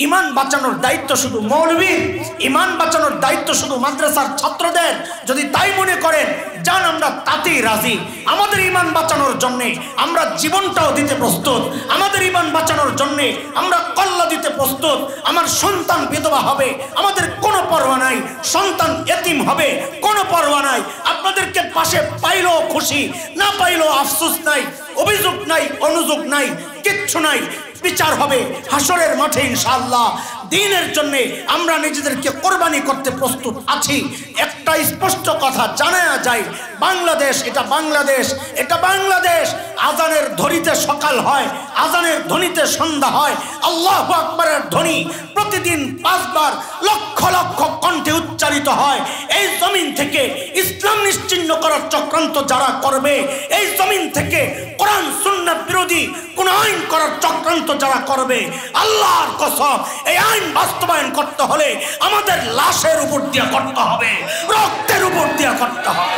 ইমান বাঁচানোর দায়িত্ব শুধু মৌলবীর, ইমান বাঁচানোর দায়িত্ব শুধু মাদ্রাসার ছাত্রদের। যদি তাই মনে করেন যান, আমরা তাতেই রাজি। আমাদের ইমান বাঁচানোর জন্যে আমরা জীবনটাও দিতে প্রস্তুত, আমাদের ইমান বাঁচানোর জন্যে আমরা কল্লা দিতে প্রস্তুত। আমার সন্তান বিধবা হবে, আমাদের কোনো পরোয়া নাই। সন্তান এতিম হবে, কোনো পরোয়া নাই। আপনাদেরকে পাশে পাইলেও খুশি, না পাইলেও আফসোস নাই, অভিযোগ নাই, অনুযোগ নাই, কিচ্ছু নাই। বিচার হবে হাসরের মাঠে ইনশাআল্লাহ। দ্বীনের জন্য আমরা নিজেদেরকে কোরবানি করতে প্রস্তুত আছি। একটা স্পষ্ট কথা জানা যায়, বাংলাদেশ এটা বাংলাদেশ, এটা বাংলাদেশ। আজানের ধ্বনিতে সকাল হয়, আজানের ধ্বনিতে সন্ধ্যা হয়। আল্লাহু আকবারের ধ্বনি প্রতিদিন 5 বার লক্ষ লক্ষ কণ্ঠে উচ্চারিত হয়। এই জমিন থেকে ইসলাম নিশ্চিহ্ন করার চক্রান্ত যারা করবে, এই জমিন থেকে কোরআন সুন্নাহ বিরোধী কোন আইন করার চক্রান্ত যারা করবে, আল্লাহর কসম এই আইন বাস্তবায়ন করতে হলে আমাদের লাশের উপর দিয়ে করতে হবে, রক্তের উপর দিয়ে করতে হবে।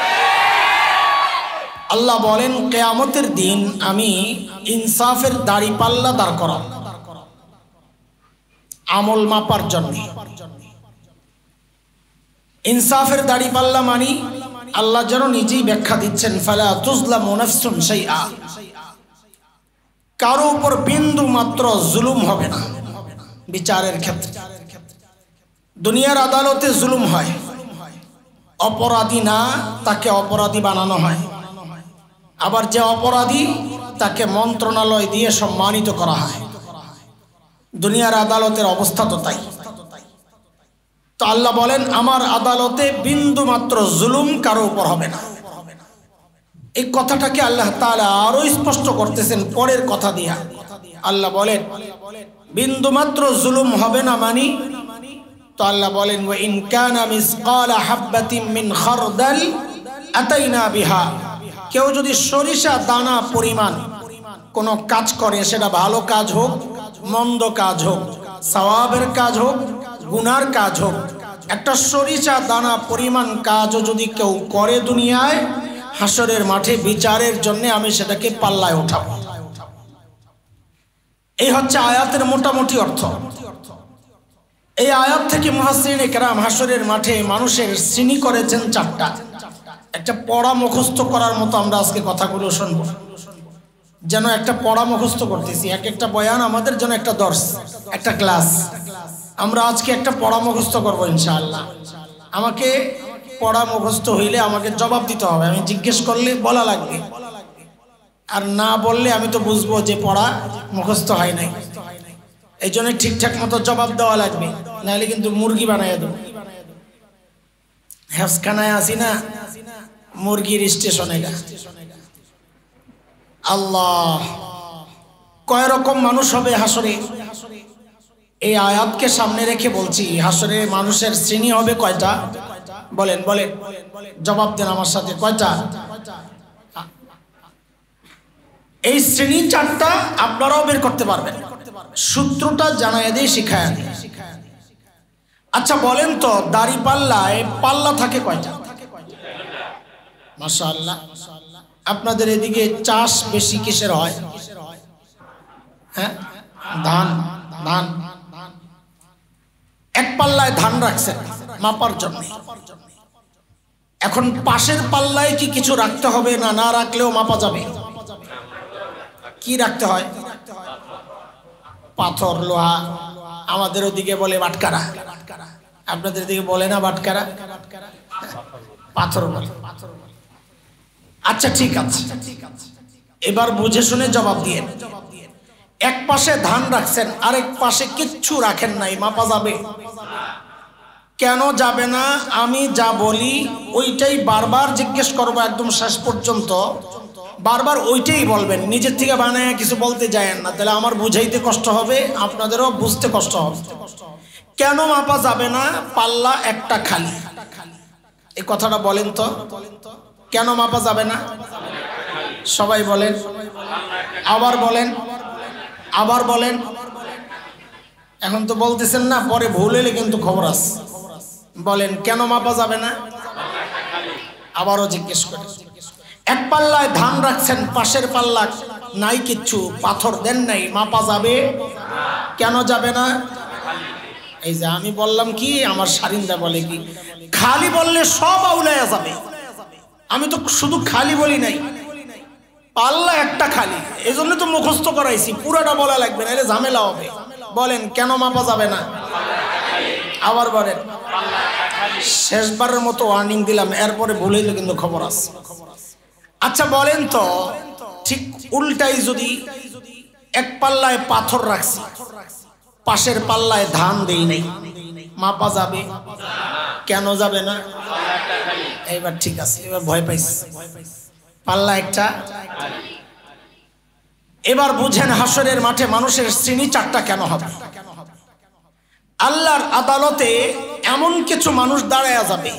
আল্লাহ বলেন কিয়ামতের দিন আমি ইনসাফের দাড়ি পাল্লা দাঁড় করাবো আমল মাপার জন্য। ইনসাফের দাড়ি পাল্লা মানি আল্লাহ যেন নিজেই ব্যাখ্যা দিচ্ছেন, ফালা তুজলামু নাফসুন শাইআ, কারো উপর বিন্দু মাত্র জুলুম হবে না বিচারের ক্ষেত্রে। দুনিয়ার আদালতে জুলুম হয়, অপরাধী না তাকে অপরাধী বানানো হয়, আবার যে অপরাধী তাকে মন্ত্রণালয় দিয়ে সম্মানিত করা হয়। দুনিয়ার আদালতের অবস্থা তো তাই। তো আল্লাহ বলেন আমার আদালতে বিন্দু মাত্র জুলুম কারো উপর হবে না। এই কথাটাকে আল্লাহ তাআলা আরো স্পষ্ট করতেছেন পরের কথা দিয়া। আল্লাহ বলেন বিন্দু মাত্র জুলুম হবে না মানি, তো আল্লাহ বলেন ওয়া ইন কানা মিসকালা হাববাতিন মিন খারদাল আতাইনা বিহা, কেউ যদি সরিষা দানা পরিমাণ কোন কাজ করে, সেটা ভালো কাজ হোক মন্দ কাজ হোক, সওয়াবের কাজ হোক গুনার কাজ হোক, একটা সরিষা দানা পরিমাণ কাজও যদি কেউ করে দুনিয়ায়, হাসরের মাঠে বিচারের জন্য আমি সেটাকে পাল্লায় উঠাবো। এই হচ্ছে আয়াতের মোটামুটি অর্থ। এই আয়াত থেকে মুহাসসিরিনে কেরাম হাসরের মাঠে মানুষের শ্রেণী করেছেন 4টা। একটা পড়া মুখস্থ করার মতো আমরা আজকে কথাগুলো শুনবো, যেন একটা পড়া মুখস্থ করতেছি। এক একটা বয়ান আমাদের জন্য একটা দর্স, একটা ক্লাস। আমরা আজকে একটা পড়া মুখস্থ করবো ইনশাআল্লাহ। আমাকে পড়া মুখস্থ হইলে আমাকে জবাব দিতে হবে। আমি জিজ্ঞেস করলে বলা লাগবে, আর না বললে আমি তো বুঝবো যে পড়া মুখস্থ হয় নাই। এই জন্য ঠিকঠাক মতো জবাব দেওয়া লাগবে, নাহলে কিন্তু মুরগি বানাইয়া দেবো। হেফখানায় আসি না, মুরগির স্টেশনে গা। আল্লাহ, কয় রকম মানুষ হবে হাসরে? এই আয়াতকে সামনে রেখে বলছি, হাসরে মানুষের শ্রেণী হবে কয়টা? বলেন বলেন, জবাব দেন আমার সাথে, কয়টা? এই শ্রেণী 4টা, আপনারাও বের করতে পারবেন। সূত্রটা জানায় দিয়ে শিখায়। আচ্ছা বলেন তো, দাড়ি পাল্লায় পাল্লা থাকে কয়টা? মাশাআল্লাহ। আপনাদের এদিকে চাষ বেশি কিসের হয়? হ্যাঁ, ধান। ধান এক পাল্লায় ধান রাখছেন মাপার জন্য। এখন পাশের পাল্লায় কি কিছু রাখতে হবে? না, না রাখলেও মাপা যাবে। কি রাখতে হয়? পাথর, লোহা। আমাদের ওদিকে বলে বাটকারা, আপনাদের দিকে বলে না বাটকারা? পাথর বলে। আচ্ছা ঠিক আছে, এবার বুঝে শুনে জবাব দিয়ে। এক পাশে ধান রাখছেন, আরেক পাশে কিচ্ছু রাখেন নাই, মাপা যাবে? কেন যাবে না? আমি যা বলি ওইটাই বারবার জিজ্ঞেস করবো একদম শেষ পর্যন্ত। বারবার ওইটাই বলবেন, নিজের থেকে বানায় কিছু বলতে যায়েন না, তাহলে আমার বুঝাইতে কষ্ট হবে, আপনাদেরও বুঝতে কষ্ট হবে। কেন মাপা যাবে না? পাল্লা একটা খালি। এই কথাটা বলেন তো, কেন মাপা যাবে না? সবাই বলেন, আবার বলেন, আবার বলেন। এখন তো বলতেছেন না, পরে ভুল হলে কিন্তু খবর আছে। বলেন কেন মাপা যাবে না? আবারও জিজ্ঞেস করেন। এক পাল্লায় ধান রাখছেন, পাশের পাল্লা নাই কিচ্ছু, পাথর দেন নাই, মাপা যাবে? কেন যাবে না? এই যে আমি বললাম কি, আমার শারিন্দা বলে কি, খালি বললে সব আউলায়া যাবে। আমি তো শুধু খালি বলি নাই, পাল্লা একটা খালি, এই জন্য তো মুখস্থ করাইছি, পুরাটা বলা লাগবে না, এলে ঝামেলা হবে। বলেন কেন মাপা যাবে না? আবার বলেন। শেষবারের মতো ওয়ার্নিং দিলাম, এরপরে ভুলেইলে কিন্তু খবর আছে। আচ্ছা বলেন তো, ঠিক উল্টাই যদি এক পাল্লায় পাথর রাখছি, পাশের পাল্লায় ধান দেই নাই, মাপা যাবে? কেন যাবে না? এবার ঠিক আছে, এবার ভয় পাইছি, পাল্লা একটা। এবার বুঝেন হাসরের মাঠে মানুষের শ্রেণী চারটা কেন হবে। আল্লাহর আদালতে এমন কিছু মানুষ দাঁড়ায়া যাবে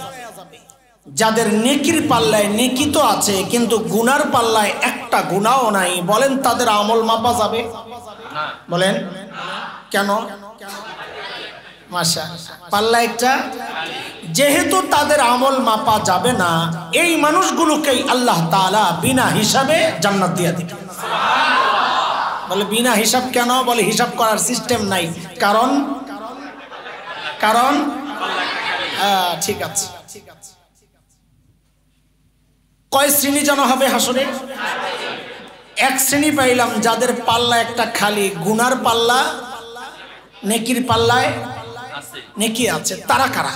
যাদের নেকির পাল্লায় নেকি তো আছে, কিন্তু গুনার পাল্লায় একটা গুনাও নাই। বলেন তাদের আমল মাপা যাবে? বলেন কেন? মাশাআল্লাহ, পাল্লা একটা। যেহেতু তাদের আমল মাপা যাবে না, এই মানুষগুলোকেই আল্লাহ তাআলা বিনা হিসাবে জান্নাত দিয়ে দিবেন। বলে বিনা হিসাব কেন? বলে হিসাব করার সিস্টেম নাই, কারণ কারণ ঠিক আছে। কয় শ্রেণী যেন হবে হাসরে? এক শ্রেণী পাইলাম যাদের পাল্লা একটা খালি, গুনার পাল্লা নেকির পাল্লায় নেকি আছে। তারা কারা?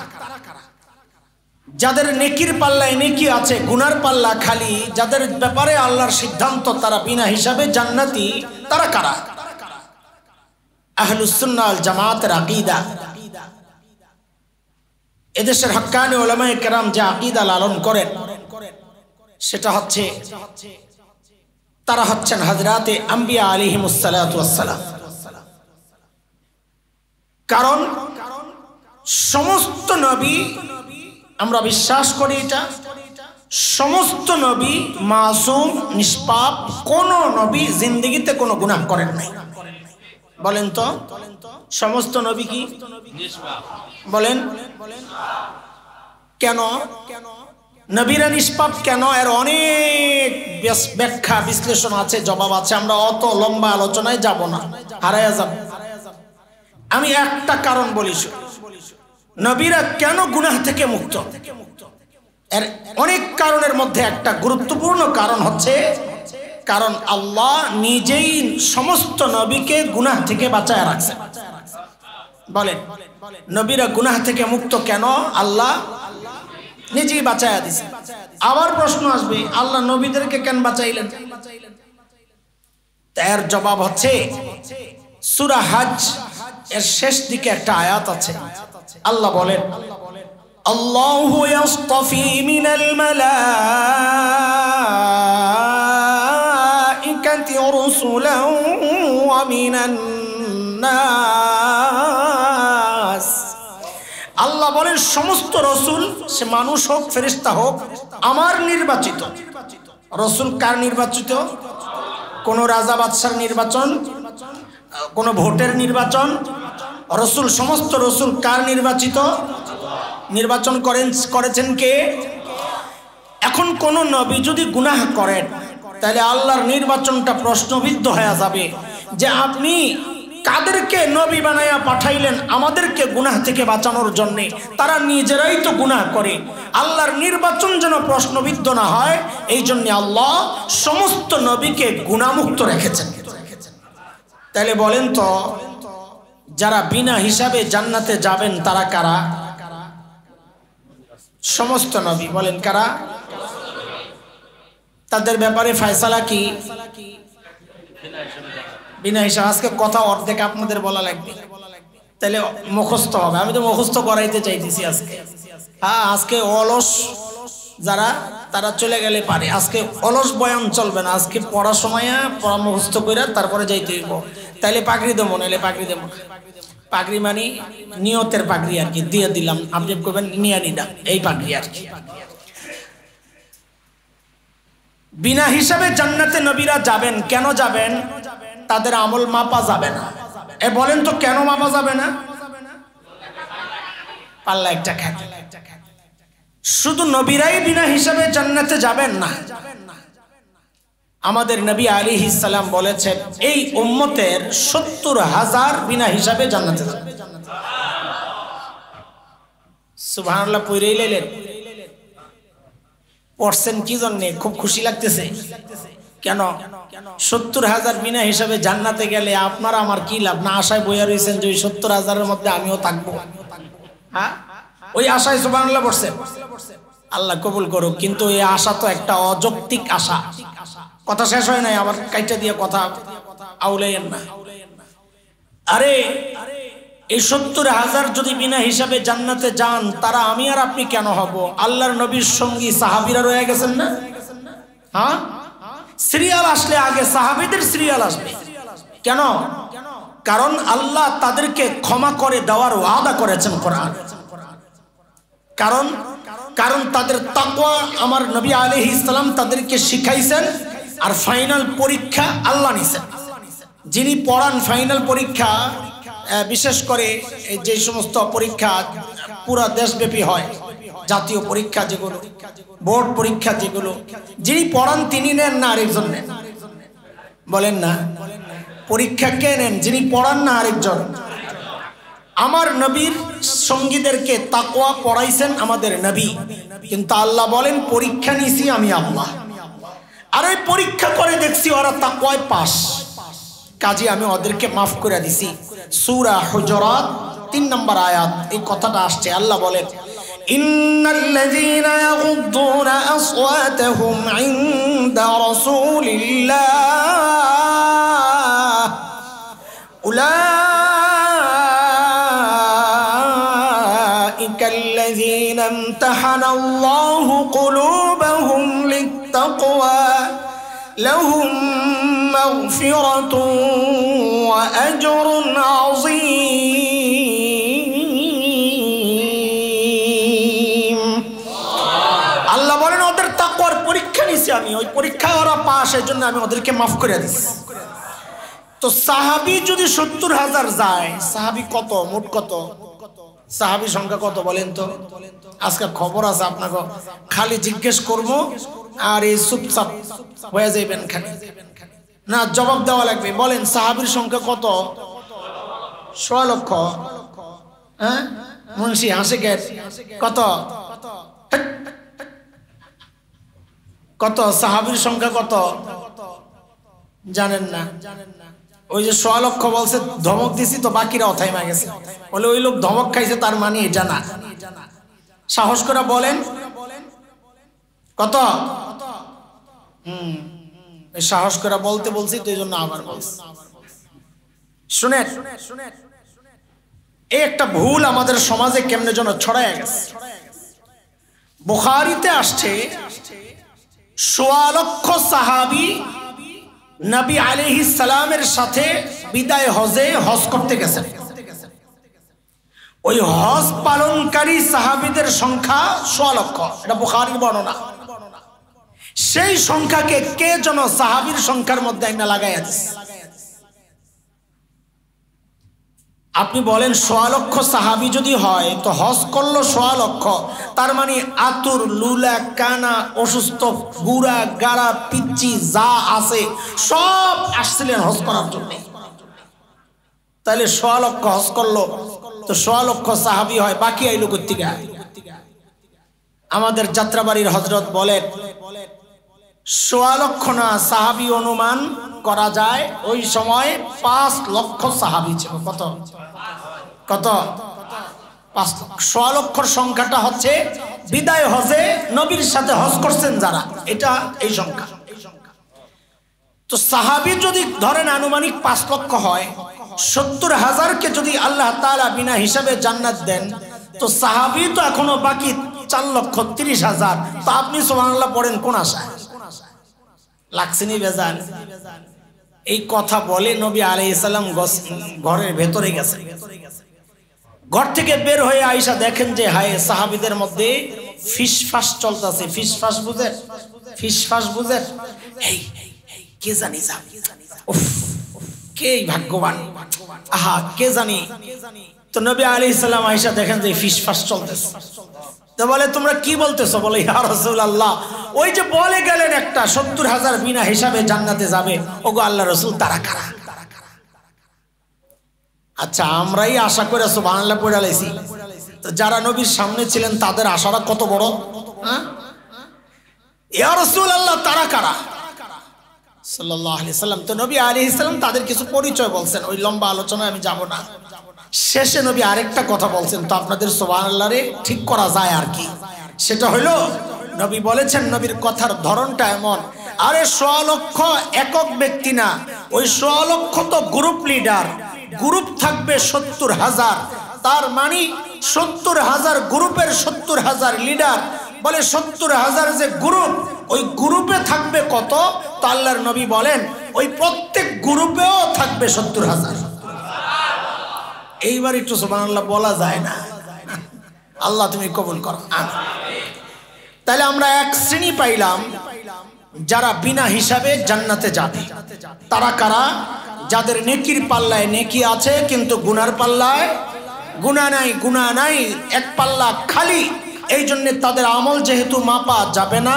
যাদের নেকির পাল্লায় নেকি আছে, গুনার পাল্লা খালি, যাদের ব্যাপারে আল্লাহর সিদ্ধান্ত তারা বিনা হিসাবে জান্নাতি, তারা কারা? আহলুস সুন্নাহ ওয়াল জামাতের আকীদা। এদেশের হক্কানি উলামায়ে কেরাম যে আকীদা লালন করেন, সেটা হচ্ছে তারা হচ্ছেন হযরতে আম্বিয়া আলাইহিমুস সালাতু ওয়াস সালাম। কারণ সমস্ত নবী, আমরা বিশ্বাস করি এটা, সমস্ত নবী মাসুম, নিষ্পাপ, কোন নবী জিন্দেগিতে কোনো গুনাহ করেন নাই। বলেন তো সমস্ত নবী কি নিষ্পাপ? বলেন কেন নবীরা নিষ্পাপ কেন? এর অনেক ব্যাখ্যা বিশ্লেষণ আছে, জবাব আছে, আমরা অত লম্বা আলোচনায় যাব না, হারায়া যাব। আমি একটা কারণ বলি, নবীরা কেন গুনাহ থেকে মুক্ত? এর অনেক কারণের মধ্যে একটা গুরুত্বপূর্ণ কারণ হচ্ছে, কারণ আল্লাহ নিজেই সমস্ত নবীকে গুনাহ থেকে বাঁচায় রাখছে। বলেন নবীরা গুনাহ থেকে মুক্ত কেন? আল্লাহ নিজেই বাঁচায়া দিছে। আবার প্রশ্ন আসবে, আল্লাহ নবীদেরকে কেন বাঁচাইলেন? এর জবাব হচ্ছে সূরা হজ এর শেষ দিকে একটা আয়াত আছে, আল্লাহ বলেন, আল্লাহু ইয়াসতাফি মিনাল মালাইকাতি রাসূলান ওয়া মিনান নাস। আল্লাহ বলেন সমস্ত রসুল, সে মানুষ হোক ফেরেশতা হোক, আমার নির্বাচিত। রসুল কার নির্বাচিত? কোন রাজা বাদশার নির্বাচন, কোন ভোটের নির্বাচন? রসুল, সমস্ত রসুল কার নির্বাচিত? নির্বাচন করেছেন কে? এখন কোন নবী যদি গুনাহ করেন, তাহলে আল্লাহর নির্বাচনটা প্রশ্নবিদ্ধ হয়ে যাবে যে আপনি কাদেরকে নবী বানায়া পাঠাইলেন আমাদেরকে গুনাহ থেকে বাঁচানোর জন্য? তারা নিজেরাই তো গুনাহ করে। আল্লাহর নির্বাচন যেন প্রশ্নবিদ্ধ না হয়, এই জন্য আল্লাহ সমস্ত নবীকে গুনাহমুক্ত রেখেছেন। তাহলে বলেন তো, যারা বিনা হিসাবে জান্নাতে যাবেন তারা কারা? সমস্ত নবী। বলেন কারা? তাদের ব্যাপারে ফয়সালা কি? বিনা হিসাবে। আজকে কথা অর্ধেক আপনাদের বলা লাগবে, তাহলে মুখস্থ হবে। আমি তো মুখস্থ করাইতে চাইতেছি আজকে। হ্যাঁ, আজকে অলস যারা, তারা চলে গেলে পারে। আজকে অলস বয়ান চলবে না, আজকে পড়ার সময় পড়া মুখস্থ করে তারপরে যাইতে হইব। তাইলে পাগড়ি দেবো, নাইলে পাগড়ি দেবো। পাগড়ি মানে নিয়তের পাগড়ি আর কি, দিয়ে দিলাম, আপনি করবেন নিয়ে নিলাম, এই পাগড়ি আর কি। বিনা হিসাবে জান্নাতে নবীরা যাবেন। কেন যাবেন? তাদের আমল মাপা যাবে না। এ বলেন তো কেন মাপা যাবে না? পাল্লা একটা খালি। শুধু নবীরাই বিনা হিসাবে জান্নাতে যাবেন না, আমাদের নবী আলাইহিস সালাম বলেছেন এই উম্মতের ৭০,০০০ বিনা হিসাবে জান্নাতে যাবে। সুবহানাল্লাহ পড়েই লাইলেন, পড়ছেন কি জন্য? খুব খুশি লাগতেছে কেন? ৭০,০০০ বিনা হিসাবে জান্নাতে গেলে আপনারা আমার কি লাভ? না আশায় বইয়া রয়েছেন যে ওই ৭০,০০০-এর মধ্যে আমিও থাকবো, হ্যাঁ ওই আশায় সুবহানাল্লাহ পড়ছেন। আল্লাহ কবুল করুক, কিন্তু এই আশা তো একটা অযৌক্তিক আশা। কথা শেষ হয় নাই, আবার কাইটা দিয়ে কথা আউলাইয়েন না। আরে এই ৭০,০০০ যদি বিনা হিসাবে জান্নাতে যান, তারা আমি আর আপনি কেন হব? আল্লাহর নবীর সঙ্গী সাহাবীরা রয়ে গেছেন না? হ্যাঁ, সিরিয়াল আসলে আগে সাহাবীদের সিরিয়াল আসবে। কেন? কারণ আল্লাহ তাদেরকে ক্ষমা করে দেওয়ার ওয়াদা করেছেন কোরআন। কারণ তাদের তাকওয়া আমার নবী আলাইহিস সালাম তাদেরকে শিখাইছেন, আর ফাইনাল পরীক্ষা আল্লাহ নিছেন। যিনি পড়ান ফাইনাল পরীক্ষা, বিশেষ করে যে সমস্ত পরীক্ষা পুরা দেশব্যাপী হয়, জাতীয় পরীক্ষা যেগুলো, বোর্ড পরীক্ষা যেগুলো, যিনি পড়ান তিনি নেন না আরেকজন নেন? বলেন না, পরীক্ষা কে নেন? যিনি পড়ান না আরেকজন। আমার নবীর সঙ্গীদেরকে তাকওয়া পড়াইছেন আমাদের নবী, কিন্তু আল্লাহ বলেন পরীক্ষা নিছি আমি আল্লাহ, আর ওই পরীক্ষা করে দেখছি ওরা তাকওয়ায় পাস, কাজে আমি ওদেরকে মাফ করে দিছি। সূরা হুজুরাত ৩ নম্বর আয়াত এই কথাটা আসছে। আল্লাহ বলেন ইন্নাল্লাযীনা ইয়াগুদ্দুনা আসওয়াতাহুম ইনদা রাসূলিল্লাহ উলাইকাল্লাযীনা ইমতাহানাল্লাহু কুলুবাহুম লিত্তাকওয়া লাহুম মাগফিরাতুন ওয়া আজরুন আযীম। আল্লাহ বলেন ওদের তাকওয়ার পরীক্ষা নিছি আমি, ওই পরীক্ষায় ওরা পাস, এই জন্য আমি ওদেরকে মাফ করে দিছি। তো সাহাবী যদি ৭০,০০০ যায়, সাহাবী কত? মোট কত সাহাবী সংখ্যা কত বলেন তো? আজকে খবর আছে আপনাকে, খালি জিজ্ঞেস করবো আর এই চুপচাপ হয়ে যাইবেন, খালি না জবাব দেওয়া লাগবে। বলেন সাহাবীর সংখ্যা কত? ১৬ লক্ষ। হ্যাঁ মুন্সি হাসে গেট কত? কত সাহাবীর সংখ্যা কত জানেন না? ওই যে ১৬ লক্ষ বলছে, ধমক দিছি তো বাকিরা অথাই মা গেছে, বলে ওই লোক ধমক খাইছে তার মানে এটা না। সাহস করে বলেন কত? সাহস করে বলতে বলছি তো এই জন্য আবার বলছি। শুনেন, এই একটা ভুল আমাদের সমাজে কেমনে যেন ছড়ায় গেছে। বুখারীতে আসছে ১৬ লক্ষ সাহাবী নবী আলাইহিস সালামের সাথে বিদায় হজে হজ করতে গেছেন। ওই হজ পালনকারী সাহাবীদের সংখ্যা ১৬ লক্ষ, এটা বুখারীর বর্ণনা। সেই সংখ্যাকে কে যেন সাহাবীর সংখ্যার মধ্যে আইনা লাগাইয়া দিছে। আপনি বলেন ১৬ লক্ষ সাহাবী যদি হয় তো হজ করলো ১৬ লক্ষ, তার মানে আতুর লুলা কানা অসুস্থ বুড়া গাড়া পিচ্চি যা আছে সব আসছিলেন হজ করার জন্য। তাহলে ১৬ লক্ষ হজ করলো, তো ১৬ লক্ষ সাহাবী হয়, বাকি আইলো কোত্থেকে? আমাদের যাত্রাবাড়ির হযরত বলেন ১৬ লক্ষ না, সাহাবী অনুমান করা যায় ওই সময় ৫ লক্ষ সাহাবী ছিল। কত কত? ৫ লক্ষ। ১৬ লক্ষর সংখ্যাটা হচ্ছে বিদায় হজে নবীর সাথে হজ করছেন যারা, এটা এই সংখ্যা। তো সাহাবী যদি ধরেন আনুমানিক ৫ লক্ষ হয়, ৭০,০০০কে যদি আল্লাহ তাআলা বিনা হিসাবে জান্নাত দেন, তো সাহাবী তো এখনো বাকি ৪,৩০,০০০। তো আপনি সুবহানাল্লাহ পড়েন কোন আশায়? লাগছেনি বেজান? এই কথা বলে নবী আলাইহিস সালাম ঘরের ভেতরে গেছেন। ঘর থেকে বের হয়ে আয়েশা দেখেন যে হায় সাহাবীদের মধ্যে ফিসফাস চলতেছে। ফিসফাস বুঝেন? ফিসফাস বুঝেন? এই কে জানি যা, উফ কে ভাগ্যবান, আহা কে জানি। তো নবী আলাইহিস সালাম আয়েশা দেখেন যে ফিসফাস চলতেছে। তো বলে তোমরা কি বলতেছো? বলে ইয়া রাসূলুল্লাহ, ওই যে বলে গেলেন একটা ৭০,০০০ বিনা হিসাবে জান্নাতে যাবে, ওগো আল্লাহ রাসূল তারা কারা? আচ্ছা, আমরাই আশা করে সুবহানাল্লাহ পড়ে লাইছি, তো যারা নবীর সামনে ছিলেন তাদের আশাটা কত বড়। হ্যাঁ, ইয়া রাসূলুল্লাহ তারা কারা? সাল্লাল্লাহু আলাইহি সাল্লাম। তো নবী আলাইহিস সালাম তাদের কিছু পরিচয় বলছেন, ওই লম্বা আলোচনায় আমি যাব না। শেষে নবী আরেকটা কথা বলছেন, তো আপনাদের সুবহানাল্লাহ রে ঠিক করা যায় আর কি। সেটা হলো নবী বলেছেন, নবীর কথার ধরনটা এমন, আরে ১০০ লক্ষ একক ব্যক্তি না, ওই ১০০ লক্ষ তো গ্রুপ লিডার, গ্রুপ থাকবে ৭০,০০০। তার মানে ৭০,০০০ গ্রুপের ৭০,০০০ লিডার। বলে ৭০,০০০ যে গ্রুপ, ওই গ্রুপে থাকবে কত? তো আল্লাহর নবী বলেন ওই প্রত্যেক গ্রুপেও থাকবে ৭০,০০০। এইবার একটু সুবহানাল্লাহ বলা যায় না? আল্লাহ তুমি কবুল করো। তাহলে আমরা এক শ্রেণী পাইলাম যারা বিনা হিসাবে জান্নাতে যাবে। তারা কারা? যাদের নেকির পাল্লায় নেকি আছে কিন্তু গুনার পাল্লায় গুনাহ নাই, গুনাহ নাই, এক পাল্লা খালি। এই জন্য তাদের আমল যেহেতু মাপা যাবে না,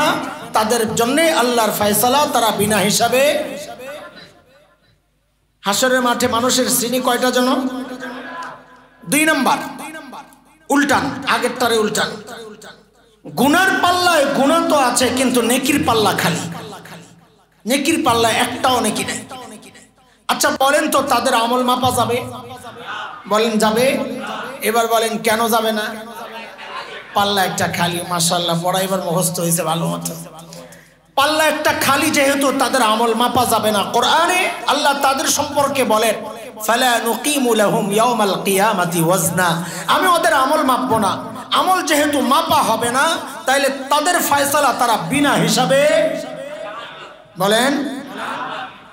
তাদের জন্য আল্লাহর ফয়সালা, তারা বিনা হিসাবে। হাসরের মাঠে মানুষের শ্রেণী কয়টা যেন? ২ নাম্বার, উল্টান, আগের তারে উল্টান। গুনার পাল্লায় গুনাহ তো আছে কিন্তু নেকির পাল্লা খালি, নেকির পাল্লায় একটাও নেকি নাই। আচ্ছা বলেন তো তাদের আমল মাপা যাবে? বলেন যাবে? এবার বলেন কেন যাবে না? পাল্লা একটা খালি। মাশাআল্লাহ, পড়া এবার মুখস্থ হয়েছে ভালো মতো। পাল্লা একটা খালি যেহেতু তাদের আমল মাপা যাবে না। কোরআনে আল্লাহ তাদের সম্পর্কে বলেন, ফালা নুকিমু লাহুম ইয়াউমাল কিয়ামাতি ওয়াজনা, আমি ওদের আমল মাপবো না। আমল যেহেতু মাপা হবে না, তাইলে তাদের ফয়সালা তারা বিনা হিসাবে, বলেন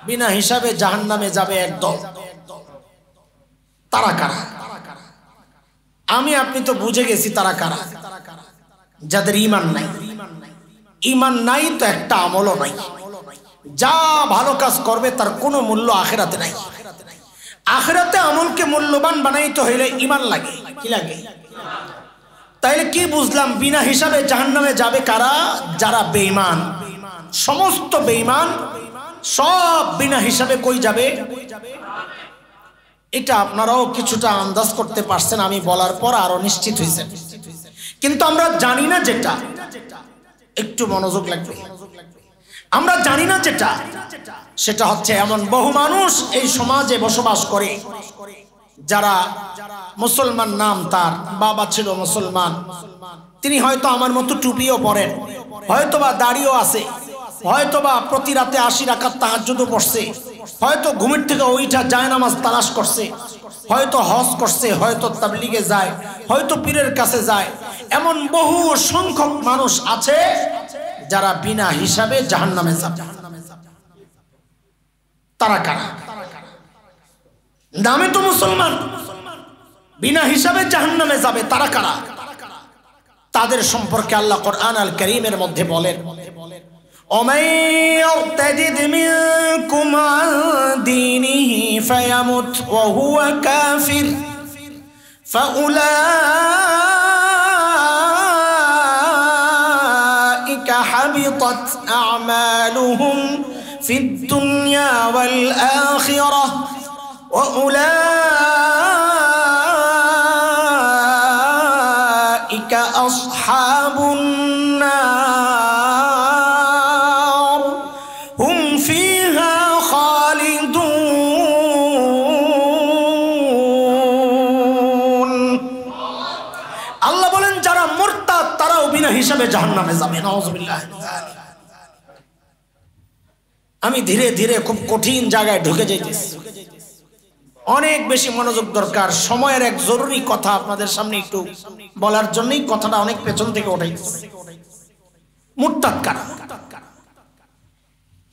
বিনা হিসাবে জাহান্নামে যাবে একদম। তারা কারা? আমি আপনি তো বুঝে গেছি তারা কারা। যাদের ঈমান নাই। ঈমান নাই তো একটা আমলও নাই। যা ভালো কাজ করবে তার কোনো মূল্য আখিরাতে নাই। আখিরাতে আমলকে মূল্যবান বানাইতে হইলে ঈমান লাগে। কি লাগে? তাইলে কি বুঝলাম? বিনা হিসাবে জাহান্নামে যাবে কারা? যারা বেঈমান। সমস্ত বেঈমান সব বিনা হিসাবে কই যাবে? এটা আপনারাও কিছুটা আন্দাজ করতে পারছেন, আমি বলার পর আরো নিশ্চিত হয়েছেন। কিন্তু আমরা জানি না যেটা, একটু মনোযোগ লাগবে, আমরা জানি না যেটা, সেটা হচ্ছে এমন বহু মানুষ এই সমাজে বসবাস করে যারা মুসলমান, নাম তার, বাবা ছিল মুসলমান, তিনি হয়তো আমার মতো টুপিও পরেন, হয়তোবা দাড়িও আছে, হয়তোবা প্রতি রাতে ৮০ রাকাত তাহাজ্জুদও পড়ছে, হয়তো ঘুমের থেকে ওইটা জায়নামাজ তালাশ করছে, হয়তো হজ করছে, হয়তো তাবলীগে যায়, হয়তো পীরের কাছে যায়। এমন বহু সংখ্যক মানুষ আছে যারা বিনা হিসাবে জাহান্নামে যাবে। তারা কারা? নামে তো মুসলমান, বিনা হিসাবে জাহান্নামে যাবে। তারা কারা? তাদের সম্পর্কে আল্লাহ কোরআন আল কারীমের মধ্যে বলেন, ومن يرتد منكم عن دينه فيمت وهو كافر فأولئك حبطت أعمالهم في الدنيا والآخرة وأولئك أصحاب النار هم فيها خالدون। আল্লাহ বলেন যারা মুরতাদ তারাও বিনা হিসাবে জাহান্নামে যাবে। নাউযুবিল্লাহ। আমি ধীরে ধীরে খুব কঠিন জায়গায় ঢুকে যাইতেছি, অনেক বেশি মনোযোগ দরকার। সময়ের এক জরুরি কথা আপনাদের সামনে একটু বলার জন্যই কথাটা অনেক পেছন থেকে উঠাইতেছি। মুরতাদ কারা?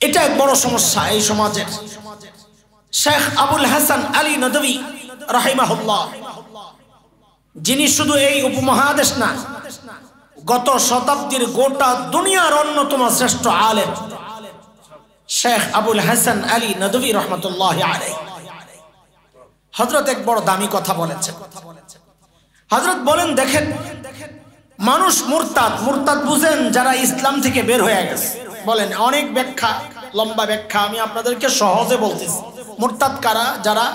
এটা এক বড় সমস্যা এই সমাজের। শেখ আবুল হাসান আলী নদভী রাহিমাহুল্লাহ, যিনি শুধু এই উপমহাদেশ না, গত শতাব্দীর গোটা দুনিয়ার অন্যতম শ্রেষ্ঠ আলেম, শেখ আবুল হাসান আলী নদভী রহমতুল্লাহ আলাইহি, হযরত এক বড় দামি কথা বলেছেন। হযরত বলেন, দেখেন মানুষ মুরতাদ, মুরতাদ বুঝেন যারা ইসলাম থেকে বের হয়ে গেছে। বলেন, অনেক ব্যাখ্যা, লম্বা ব্যাখ্যা, আমি আপনাদেরকে সহজে বলতেছি। মুরতাদ কারা? যারা,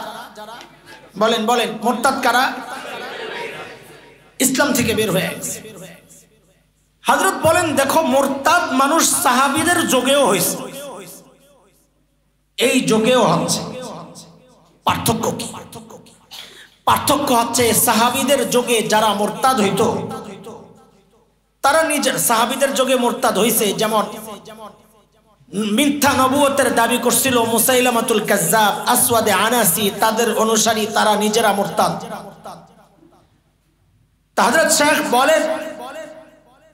বলেন বলেন, মুরতাদ কারা? ইসলাম থেকে বের হয়ে গেছে। হযরত বলেন, দেখো মুরতাদ মানুষ সাহাবীদের যুগেও হয়েছে, এই যুগেও হচ্ছে। পার্থক্য কি? পার্থক্য হচ্ছে সাহাবীদের যুগে যারা মুরতাদ হইতো তারা নিজের, সাহাবীদের যুগে মুরতাদ হইছে, যেমন মিথ্যা নবুয়তের দাবি করছিল মুসাইলামাতুল কাজ্জাব, আসওয়াদে আনাসি, তাদের অনুসারী, তারা নিজেরা মুরতাদ। হযরত শেখ বলেন,